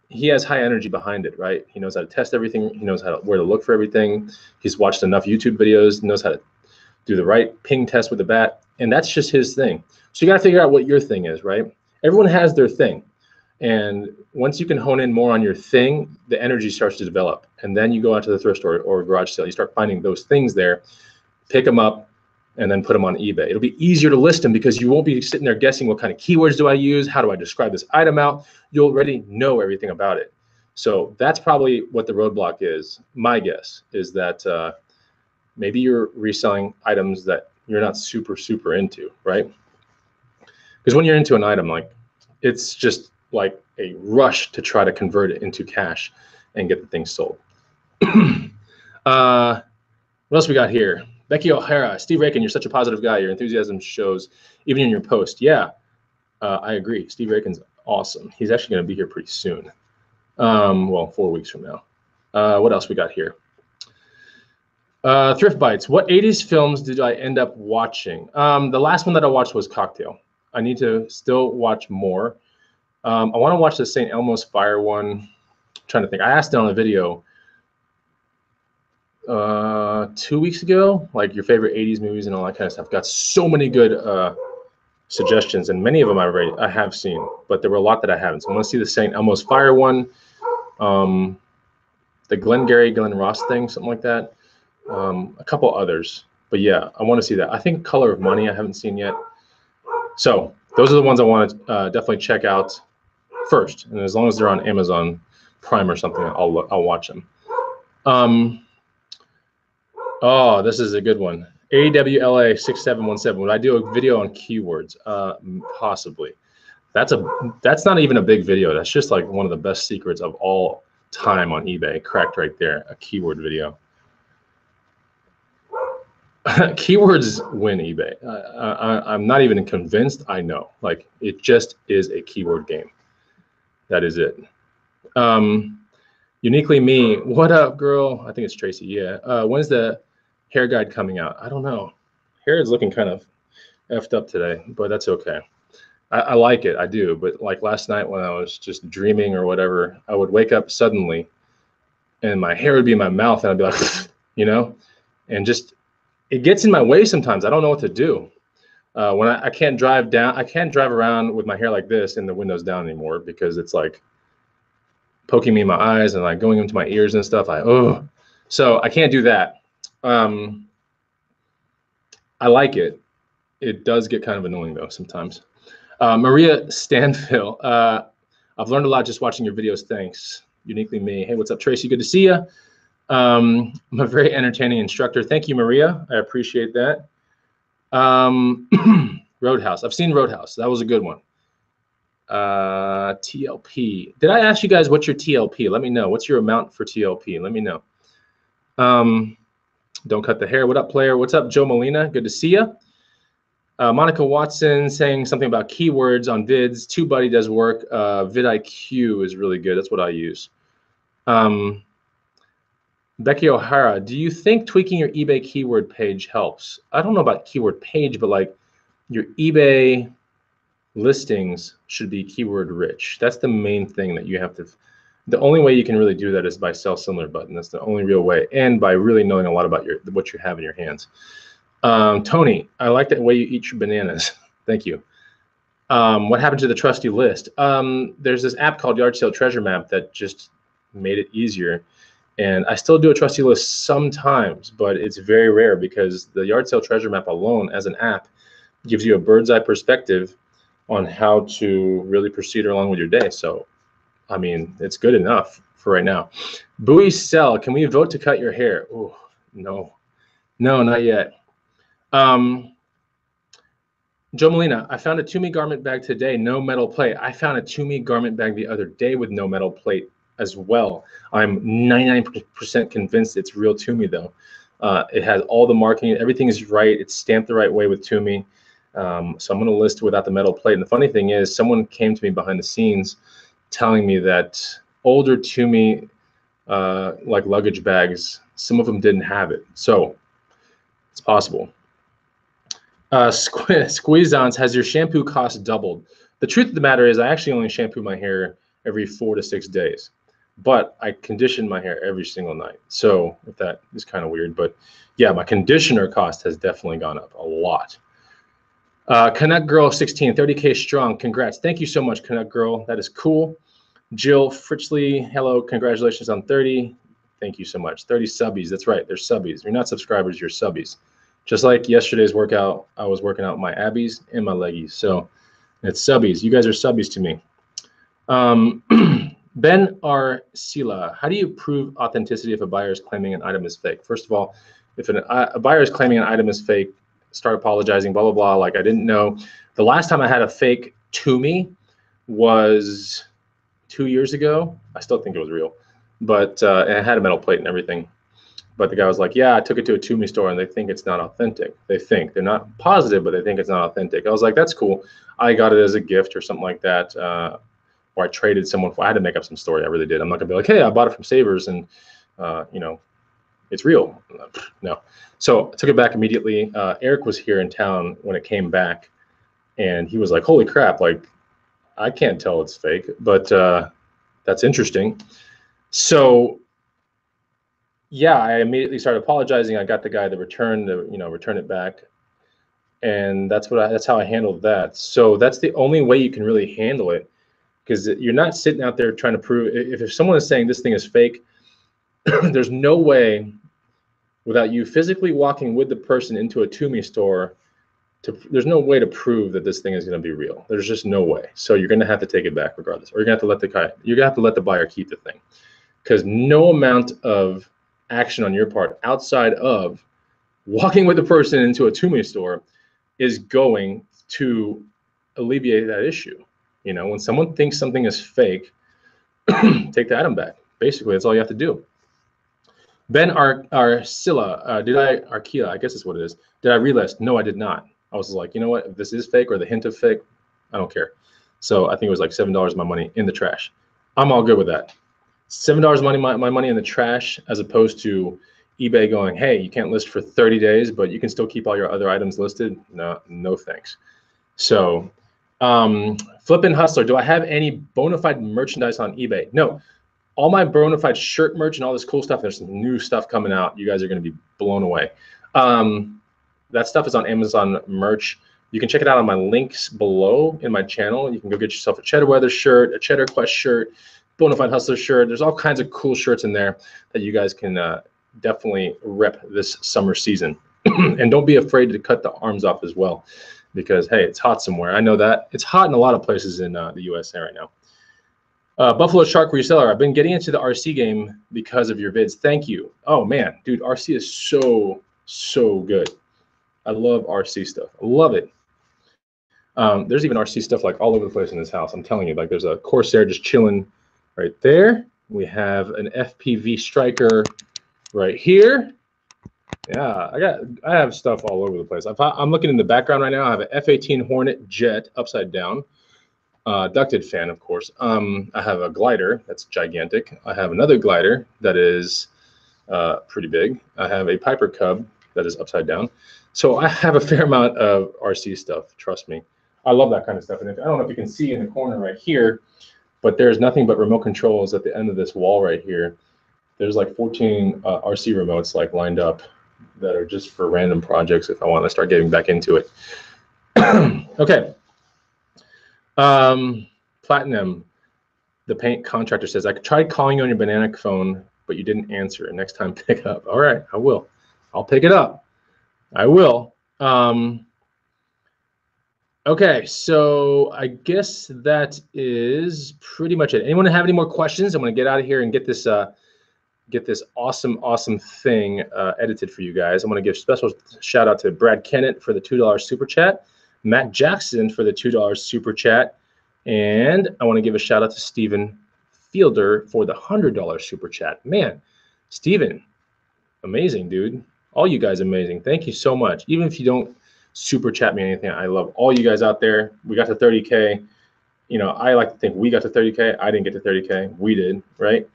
he has high energy behind it, right? He knows how to test everything. He knows where to look for everything. He's watched enough YouTube videos, knows how to do the right ping test with the bat, and that's just his thing. So you got to figure out what your thing is, right? Everyone has their thing. And once you can hone in more on your thing, the energy starts to develop. And then you go out to the thrift store or garage sale. You start finding those things there, pick them up, and then put them on eBay. It'll be easier to list them because you won't be sitting there guessing what kind of keywords do I use? How do I describe this item out? You'll already know everything about it. So that's probably what the roadblock is. My guess is that maybe you're reselling items that you're not super into, right? Because when you're into an item, like, it's just like a rush to try to convert it into cash and get the thing sold. What else we got here? Becky O'Hara, Steve Rakin, you're such a positive guy. Your enthusiasm shows even in your post. Yeah, I agree. Steve Rakin's awesome. He's actually going to be here pretty soon. Well, 4 weeks from now. What else we got here? Thrift Bites. What 80s films did I end up watching? The last one that I watched was Cocktail. I need to still watch more. I want to watch the St. Elmo's Fire one. I'm trying to think. I asked it on a video 2 weeks ago, like your favorite 80s movies and all that kind of stuff. Got so many good suggestions, and many of them I have seen, but there were a lot that I haven't. So I want to see the St. Elmo's Fire one, the Glenn Ross thing, something like that. A couple others, but yeah, I want to see that. I think Color of Money I haven't seen yet. So those are the ones I want to definitely check out first, and as long as they're on Amazon Prime or something, I'll watch them. Oh, this is a good one. AWLA 6717. Would I do a video on keywords? Possibly. That's not even a big video. That's just like one of the best secrets of all time on eBay. Cracked right there. A keyword video. Keywords win eBay. I'm not even convinced. I know. Like, it just is a keyword game. That is it. Uniquely Me. What up, girl? I think it's Tracy. Yeah. When's the hair guide coming out? I don't know. Hair is looking kind of effed up today, but that's okay. I like it. I do. But like last night when I was just dreaming or whatever, I would wake up suddenly and my hair would be in my mouth and I'd be like, you know, and just, it gets in my way sometimes. I don't know what to do. When I can't drive around with my hair like this and the windows down anymore because it's like poking me in my eyes and like going into my ears and stuff. So I can't do that. I like it. It does get kind of annoying though sometimes. Maria Stanfill, I've learned a lot just watching your videos. Thanks. Uniquely Me. Hey, what's up, Tracy? Good to see you. I'm a very entertaining instructor. Thank you, Maria. I appreciate that. Roadhouse. I've seen Roadhouse. That was a good one. TLP. Did I ask you guys what's your TLP? Let me know. What's your amount for TLP? Let me know. Don't cut the hair. What up, player? What's up, Joe Molina? Good to see you. Monica Watson saying something about keywords on vids. TubeBuddy does work. vidIQ is really good. That's what I use. Becky O'Hara, do you think tweaking your eBay keyword page helps? I don't know about keyword page, but like your eBay listings should be keyword rich. That's the main thing that you have to, the only way you can really do that is by sell similar button. That's the only real way. And by really knowing a lot about what you have in your hands. Tony, I like the way you eat your bananas. Thank you. What happened to the trusty list? There's this app called Yard Sale Treasure Map that just made it easier. And I still do a trusty list sometimes, but it's very rare because the Yard Sale Treasure Map alone as an app gives you a bird's eye perspective on how to really proceed along with your day. So, I mean, it's good enough for right now. Bowie Sell, can we vote to cut your hair? Oh, no, not yet. Joe Molina, I found a Tumi garment bag today, no metal plate. I found a Tumi garment bag the other day with no metal plate as well. I'm 99% convinced it's real Tumi though. It has all the marking, everything is right. It's stamped the right way with Tumi. So I'm gonna list without the metal plate. And the funny thing is someone came to me behind the scenes telling me that older Tumi like luggage bags, some of them didn't have it. So it's possible. Squeeze-Ons, has your shampoo cost doubled? The truth of the matter is I actually only shampoo my hair every 4 to 6 days, but I condition my hair every single night. So if that is kind of weird, but yeah, my conditioner cost has definitely gone up a lot. Canuck Girl 16, 30K strong. Congrats. Thank you so much, Canuck Girl. That is cool. Jill Fritzley, hello. Congratulations on 30. Thank you so much. 30 subbies. That's right. They're subbies. You're not subscribers. You're subbies. Just like yesterday's workout, I was working out my abbies and my leggies. So it's subbies. You guys are subbies to me. Ben Arcila, how do you prove authenticity if a buyer is claiming an item is fake? First of all, if a buyer is claiming an item is fake, start apologizing, blah, blah, blah. Like I didn't know. The last time I had a fake Tumi was 2 years ago. I still think it was real, but and it had a metal plate and everything. But the guy was like, yeah, I took it to a Tumi store and they think it's not authentic. They're not positive, but they think it's not authentic. I was like, that's cool. I got it as a gift or something like that. Or I traded someone for, I had to make up some story. I really did. I'm not gonna be like, hey, I bought it from Savers and, you know, it's real. No. So I took it back immediately. Eric was here in town when it came back and he was like, holy crap, like, I can't tell it's fake, but that's interesting. So yeah, I immediately started apologizing. I got the guy to return it back. And that's how I handled that. So that's the only way you can really handle it, because you're not sitting out there trying to prove. If someone is saying this thing is fake, there's no way without you physically walking with the person into a Tumi store there's no way to prove that this thing is going to be real. There's just no way. So you're going to have to take it back regardless, or you're going to have to let the buyer keep the thing, because no amount of action on your part outside of walking with the person into a Tumi store is going to alleviate that issue. You know, when someone thinks something is fake, take the item back. Basically, that's all you have to do. Ben Arcilla, Arkia, I guess is what it is. Did I relist? No, I did not. I was like, you know what? If this is fake or the hint of fake, I don't care. So I think it was like $7 of my money in the trash. I'm all good with that. $7 money, my money in the trash, as opposed to eBay going, hey, you can't list for 30 days, but you can still keep all your other items listed. No thanks. So Flippin' Hustler, do I have any Bonafide merchandise on eBay? No. All my Bonafide shirt merch and all this cool stuff, there's some new stuff coming out. You guys are going to be blown away. That stuff is on Amazon merch. You can check it out on my links below in my channel. You can go get yourself a Cheddar Weather shirt, a Cheddar Quest shirt, Bonafide Hustler shirt. There's all kinds of cool shirts in there that you guys can definitely rep this summer season. And don't be afraid to cut the arms off as well, because, hey, it's hot somewhere. I know that. It's hot in a lot of places in the USA right now. Buffalo Shark Reseller, I've been getting into the RC game because of your vids. Thank you. Oh, man, dude, RC is so good. I love RC stuff. I love it. There's even RC stuff like all over the place in this house. I'm telling you, like there's a Corsair just chilling right there. We have an FPV Striker right here. Yeah, I have stuff all over the place. I'm looking in the background right now. I have an F-18 Hornet jet upside down. Ducted fan, of course. I have a glider that's gigantic. I have another glider that is pretty big. I have a Piper Cub that is upside down. So I have a fair amount of RC stuff, trust me. I love that kind of stuff. And I don't know if you can see in the corner right here, but there's nothing but remote controls at the end of this wall right here. There's like 14 RC remotes like lined up that are just for random projects if I want to start getting back into it. Okay. Platinum, the paint contractor says, I tried calling you on your banana phone, but you didn't answer. Next time, pick up. All right, I will. I'll pick it up. I will. Okay, so I guess that is pretty much it. Anyone have any more questions? I'm going to get out of here and get this awesome thing edited for you guys. I'm going to give special shout out to Brad Kennett for the $2 super chat, Matt Jackson for the $2 super chat, and I want to give a shout out to Stephen Fielder for the $100 super chat. Man, Stephen, amazing, dude. All you guys amazing. Thank you so much. Even if you don't super chat me anything, I love all you guys out there. We got to 30K. You know, I like to think we got to 30K. I didn't get to 30K. We did, right?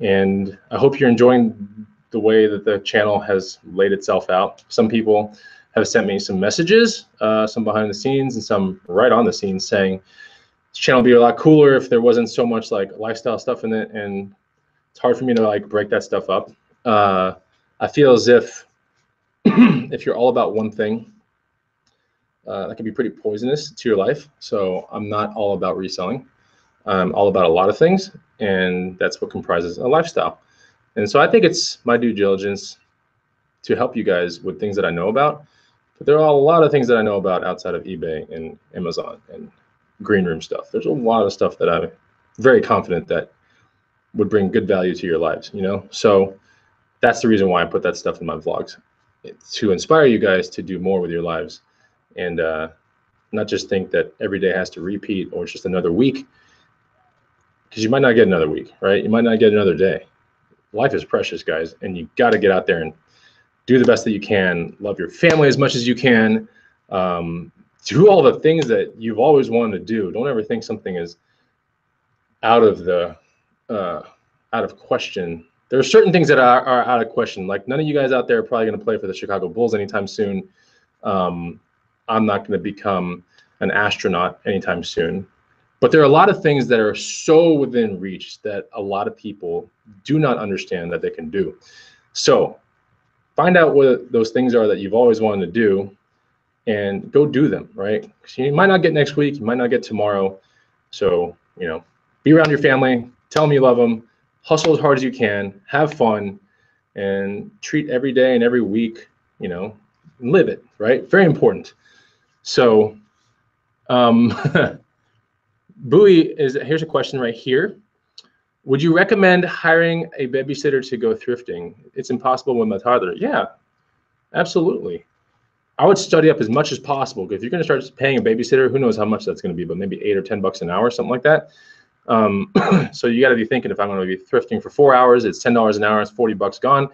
And I hope you're enjoying the way that the channel has laid itself out. Some people have sent me some messages, some behind the scenes and some right on the scenes, saying this channel would be a lot cooler if there wasn't so much like lifestyle stuff in it. And it's hard for me to like break that stuff up. I feel as if if you're all about one thing, that can be pretty poisonous to your life. So I'm not all about reselling. I'm all about a lot of things, and that's what comprises a lifestyle. And so I think it's my due diligence to help you guys with things that I know about. But there are a lot of things that I know about outside of eBay and Amazon and green room stuff. There's a lot of stuff that I'm very confident that would bring good value to your lives, you know? So that's the reason why I put that stuff in my vlogs, to inspire you guys to do more with your lives and not just think that every day has to repeat or it's just another week, because you might not get another week, right? You might not get another day. life is precious, guys, and you got to get out there and do the best that you can. Love your family as much as you can. Do all the things that you've always wanted to do. Don't ever think something is out of question. There are certain things that are out of question. Like none of you guys out there are probably going to play for the Chicago Bulls anytime soon. I'm not going to become an astronaut anytime soon. But there are a lot of things that are so within reach that a lot of people do not understand that they can do. So find out what those things are that you've always wanted to do and go do them, right? Because you might not get next week, you might not get tomorrow. So, you know, be around your family, tell them you love them, hustle as hard as you can, have fun, and treat every day and every week, you know, live it, right? Very important. So, Bowie here's a question right here. Would you recommend hiring a babysitter to go thrifting? It's impossible with my toddler. Yeah, absolutely. I would study up as much as possible, because if you're going to start paying a babysitter, who knows how much that's going to be, but maybe $8 or $10 an hour, something like that. So you got to be thinking, if I'm going to be thrifting for 4 hours, it's $10 an hour, it's $40 gone.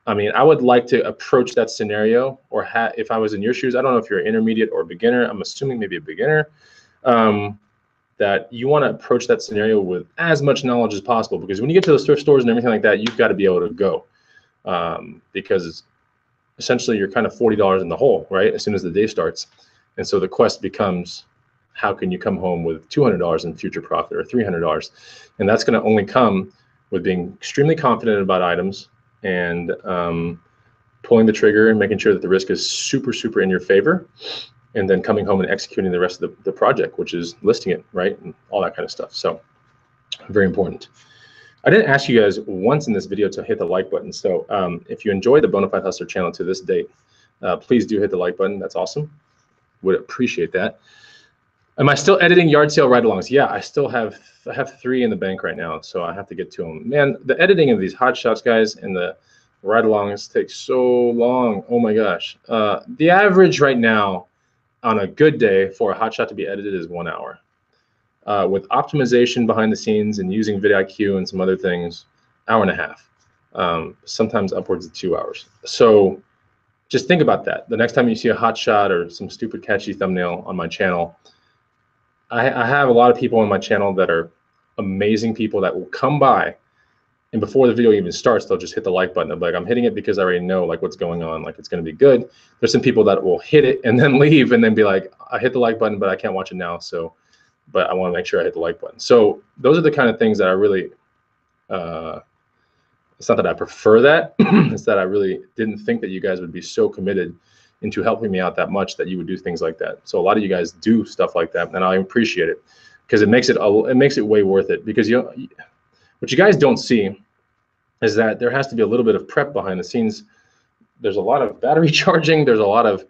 I mean, I would like to approach that scenario, or if I was in your shoes, I don't know if you're intermediate or beginner, I'm assuming maybe a beginner, that you want to approach that scenario with as much knowledge as possible, because when you get to those thrift stores and everything like that, you've got to be able to go, because essentially you're kind of $40 in the hole, right, as soon as the day starts. And so the quest becomes, how can you come home with $200 in future profit, or $300? And that's going to only come with being extremely confident about items and pulling the trigger and making sure that the risk is super, super in your favor, and then coming home and executing the rest of the project, which is listing it, right, and all that kind of stuff. So very important. I didn't ask you guys once in this video to hit the like button. So if you enjoyed the Bonafide Hustler channel to this date, please do hit the like button. That's awesome. Would appreciate that. Am I still editing yard sale ride-alongs? Yeah, I have 3 in the bank right now, so I have to get to them. Man, the editing of these hot shots, guys, and the ride-alongs takes so long. Oh my gosh. The average right now on a good day for a hot shot to be edited is 1 hour. With optimization behind the scenes and using vidIQ and some other things, 1.5 hours, sometimes upwards of 2 hours. So just think about that. The next time you see a hot shot or some stupid catchy thumbnail on my channel, I have a lot of people on my channel that are amazing people that will come by, and before the video even starts, they'll just hit the like button. They'll be like, I'm hitting it because I already know like what's going on, like it's going to be good. There's some people that will hit it and then leave and then be like, I hit the like button, but I can't watch it now. So, but I want to make sure I hit the like button. So those are the kind of things that I really, it's not that I prefer that, it's that I really didn't think that you guys would be so committed into helping me out that much that you would do things like that. So a lot of you guys do stuff like that, and I appreciate it, because it makes it way worth it. Because what you guys don't see is that there has to be a little bit of prep behind the scenes. There's a lot of battery charging. There's a lot of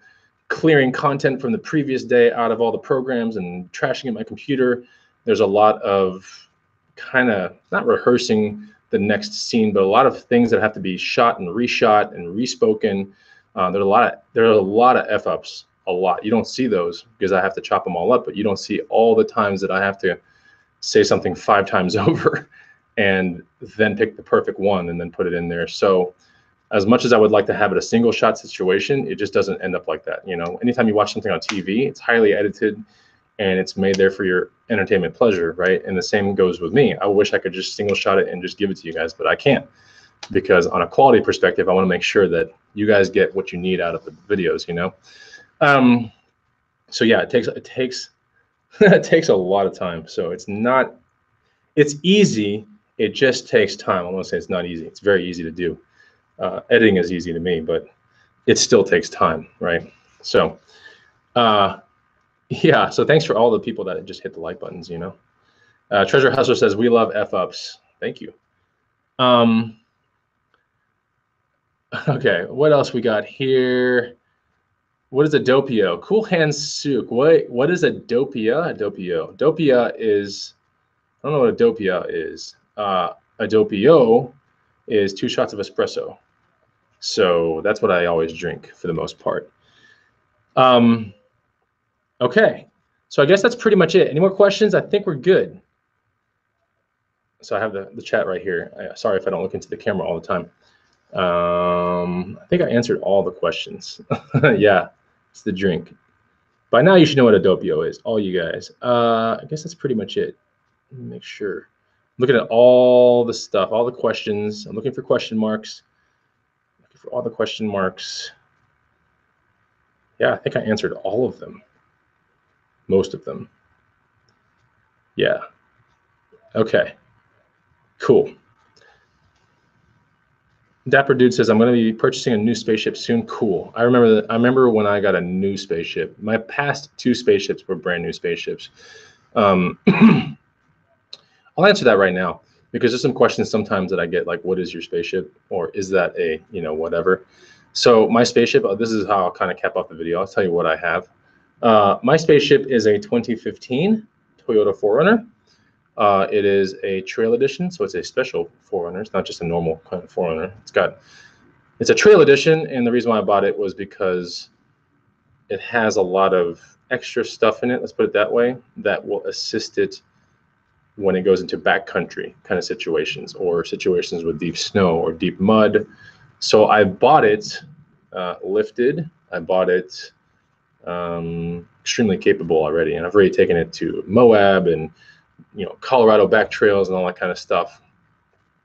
clearing content from the previous day out of all the programs and trashing in my computer. There's a lot of kind of not rehearsing the next scene, but a lot of things that have to be shot and reshot and respoken. There are a lot of F-ups, a lot. You don't see those because I have to chop them all up, but you don't see all the times that I have to say something 5 times over and then pick the perfect one and then put it in there. So as much as I would like to have it a single shot situation, it just doesn't end up like that. You know, anytime you watch something on TV, it's highly edited and it's made there for your entertainment pleasure, right? And the same goes with me. I wish I could just single shot it and just give it to you guys, but I can't, because on a quality perspective, I want to make sure that you guys get what you need out of the videos, you know? So yeah, it takes it takes a lot of time. So it's easy. It just takes time. I won't say it's not easy. It's very easy to do. Editing is easy to me, but it still takes time, right? So yeah, so thanks for all the people that just hit the like buttons, you know? Treasure Hustler says, we love F-ups. Thank you. Okay, what else we got here? What is a doppio? Cool Hand Souk. What is a doppia? A doppio. Doppia is, I don't know what a doppia is. A doppio is 2 shots of espresso. So that's what I always drink for the most part. Okay, so I guess that's pretty much it. Any more questions? I think we're good. So I have the chat right here. Sorry if I don't look into the camera all the time. I think I answered all the questions. Yeah, it's the drink. By now you should know what a doppio is, all you guys. I guess that's pretty much it. Let me make sure. I'm looking at all the stuff, all the questions. I'm looking for question marks. Looking for all the question marks. Yeah, I think I answered all of them. Most of them. Yeah. Okay. Cool. Dapper Dude says, I'm going to be purchasing a new spaceship soon. Cool. I remember when I got a new spaceship. My past 2 spaceships were brand new spaceships. I'll answer that right now because there's some questions sometimes that I get, like, what is your spaceship? Or is that a, whatever. So my spaceship, this is how I'll kind of cap off the video. I'll tell you what I have. My spaceship is a 2015 Toyota 4Runner. It is a trail edition, so it's a special 4Runner. It's not just a normal kind of 4Runner. It's a trail edition, and the reason why I bought it was because it has a lot of extra stuff in it, let's put it that way, that will assist it when it goes into backcountry kind of situations or situations with deep snow or deep mud. So I bought it lifted. I bought it extremely capable already, and I've already taken it to Moab and Colorado back trails and all that kind of stuff.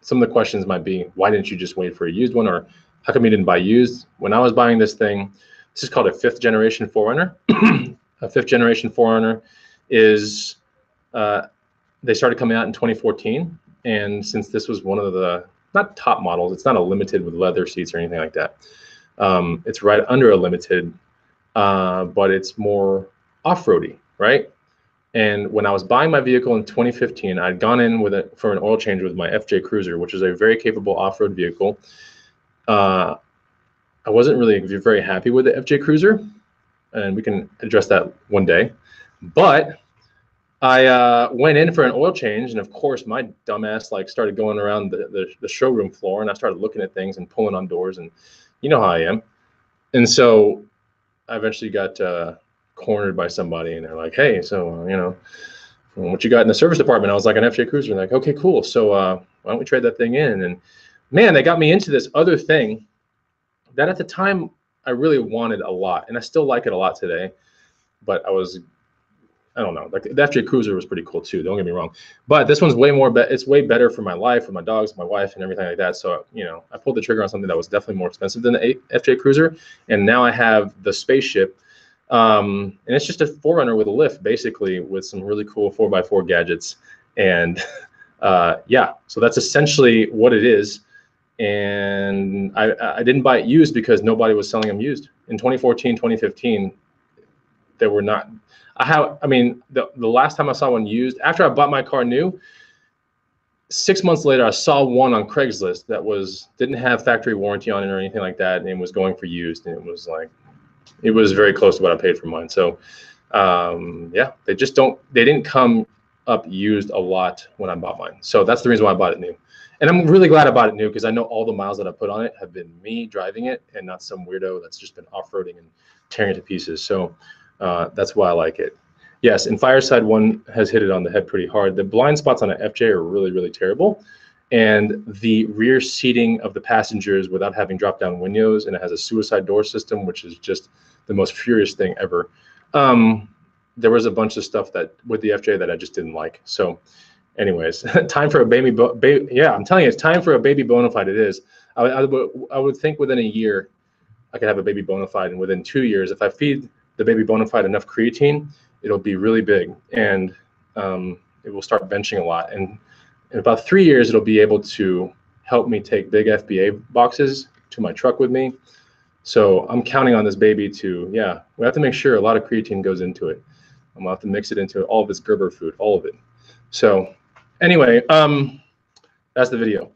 Some of the questions might be, why didn't you just wait for a used one, or how come you didn't buy used? When I was buying this thing, this is called a 5th generation 4Runner. A 5th generation 4Runner is, they started coming out in 2014, and since this was one of the, not top models, it's not a limited with leather seats or anything like that. It's right under a limited, but it's more off-roady, right? And when I was buying my vehicle in 2015, I'd gone in for an oil change with my FJ Cruiser, which is a very capable off-road vehicle. I wasn't really very happy with the FJ Cruiser, and we can address that one day. But I went in for an oil change, and of course, my dumbass started going around the showroom floor, and I started looking at things and pulling on doors, and you know how I am. And so I eventually got cornered by somebody, and they're like, hey, so what you got in the service department? I was like, an FJ Cruiser. And like, okay, cool, so why don't we trade that thing in? And man, they got me into this other thing that at the time I really wanted a lot, and I still like it a lot today, but I don't know, like the FJ Cruiser was pretty cool too, don't get me wrong, but this one's way more it's way better for my life, for my dogs, my wife, and everything like that. So I pulled the trigger on something that was definitely more expensive than the FJ Cruiser, and now I have the spaceship. And it's just a 4Runner with a lift, basically, with some really cool 4x4 gadgets. And yeah, so that's essentially what it is. And I didn't buy it used because nobody was selling them used. In 2014, 2015, there were not. The last time I saw one used, after I bought my car new, 6 months later, I saw one on Craigslist that didn't have factory warranty on it or anything like that, and it was going for used, and it was very close to what I paid for mine. So yeah, they didn't come up used a lot when I bought mine. So that's the reason why I bought it new. And I'm really glad I bought it new because I know all the miles that I put on it have been me driving it and not some weirdo that's just been off-roading and tearing it to pieces. So that's why I like it. Yes, and Fireside One has hit it on the head pretty hard. The blind spots on an FJ are really, really terrible. And the rear seating of the passengers without having drop-down windows, and it has a suicide door system, which is just the most furious thing ever. There was a bunch of stuff with the FJ that I just didn't like. So anyways, time for a baby. Yeah, I'm telling you, it's time for a baby Bonafide. It is. I would think within a year I could have a baby Bonafide, and within 2 years, if I feed the baby Bonafide enough creatine, it'll be really big, and it will start benching a lot. And in about 3 years, it'll be able to help me take big FBA boxes to my truck with me. So I'm counting on this baby to, yeah, we have to make sure a lot of creatine goes into it. I'm gonna have to mix it into all of this Gerber food, all of it. So anyway, that's the video.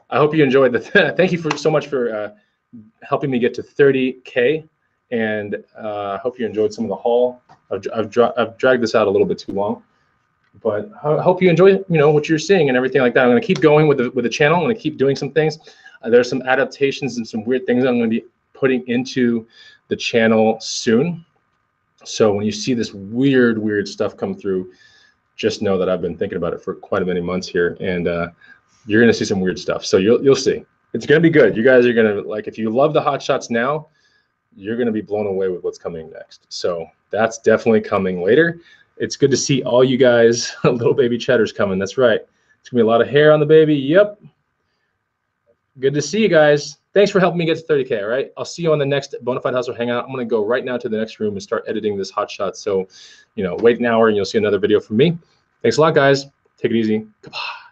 I hope you enjoyed thank you so much for helping me get to 30K, and I hope you enjoyed some of the haul. I've dragged this out a little bit too long, but I hope you enjoy what you're seeing and everything like that. I'm going to keep going with the channel. I'm going to keep doing some things. There's some adaptations and some weird things I'm going to be putting into the channel soon. So when you see this weird stuff come through, just know that I've been thinking about it for quite a many months here, and you're gonna see some weird stuff. So you'll see. It's gonna be good. You guys are gonna like, if you love the hot shots now, you're gonna be blown away with what's coming next. So that's definitely coming later. It's good to see all you guys. Little baby Cheddar's coming. That's right. It's gonna be a lot of hair on the baby. Yep. Good to see you guys. Thanks for helping me get to 30K. All right. I'll see you on the next Bonafide Hustler Hangout. I'm gonna go right now to the next room and start editing this hot shot. So, wait an hour and you'll see another video from me. Thanks a lot, guys. Take it easy. Goodbye.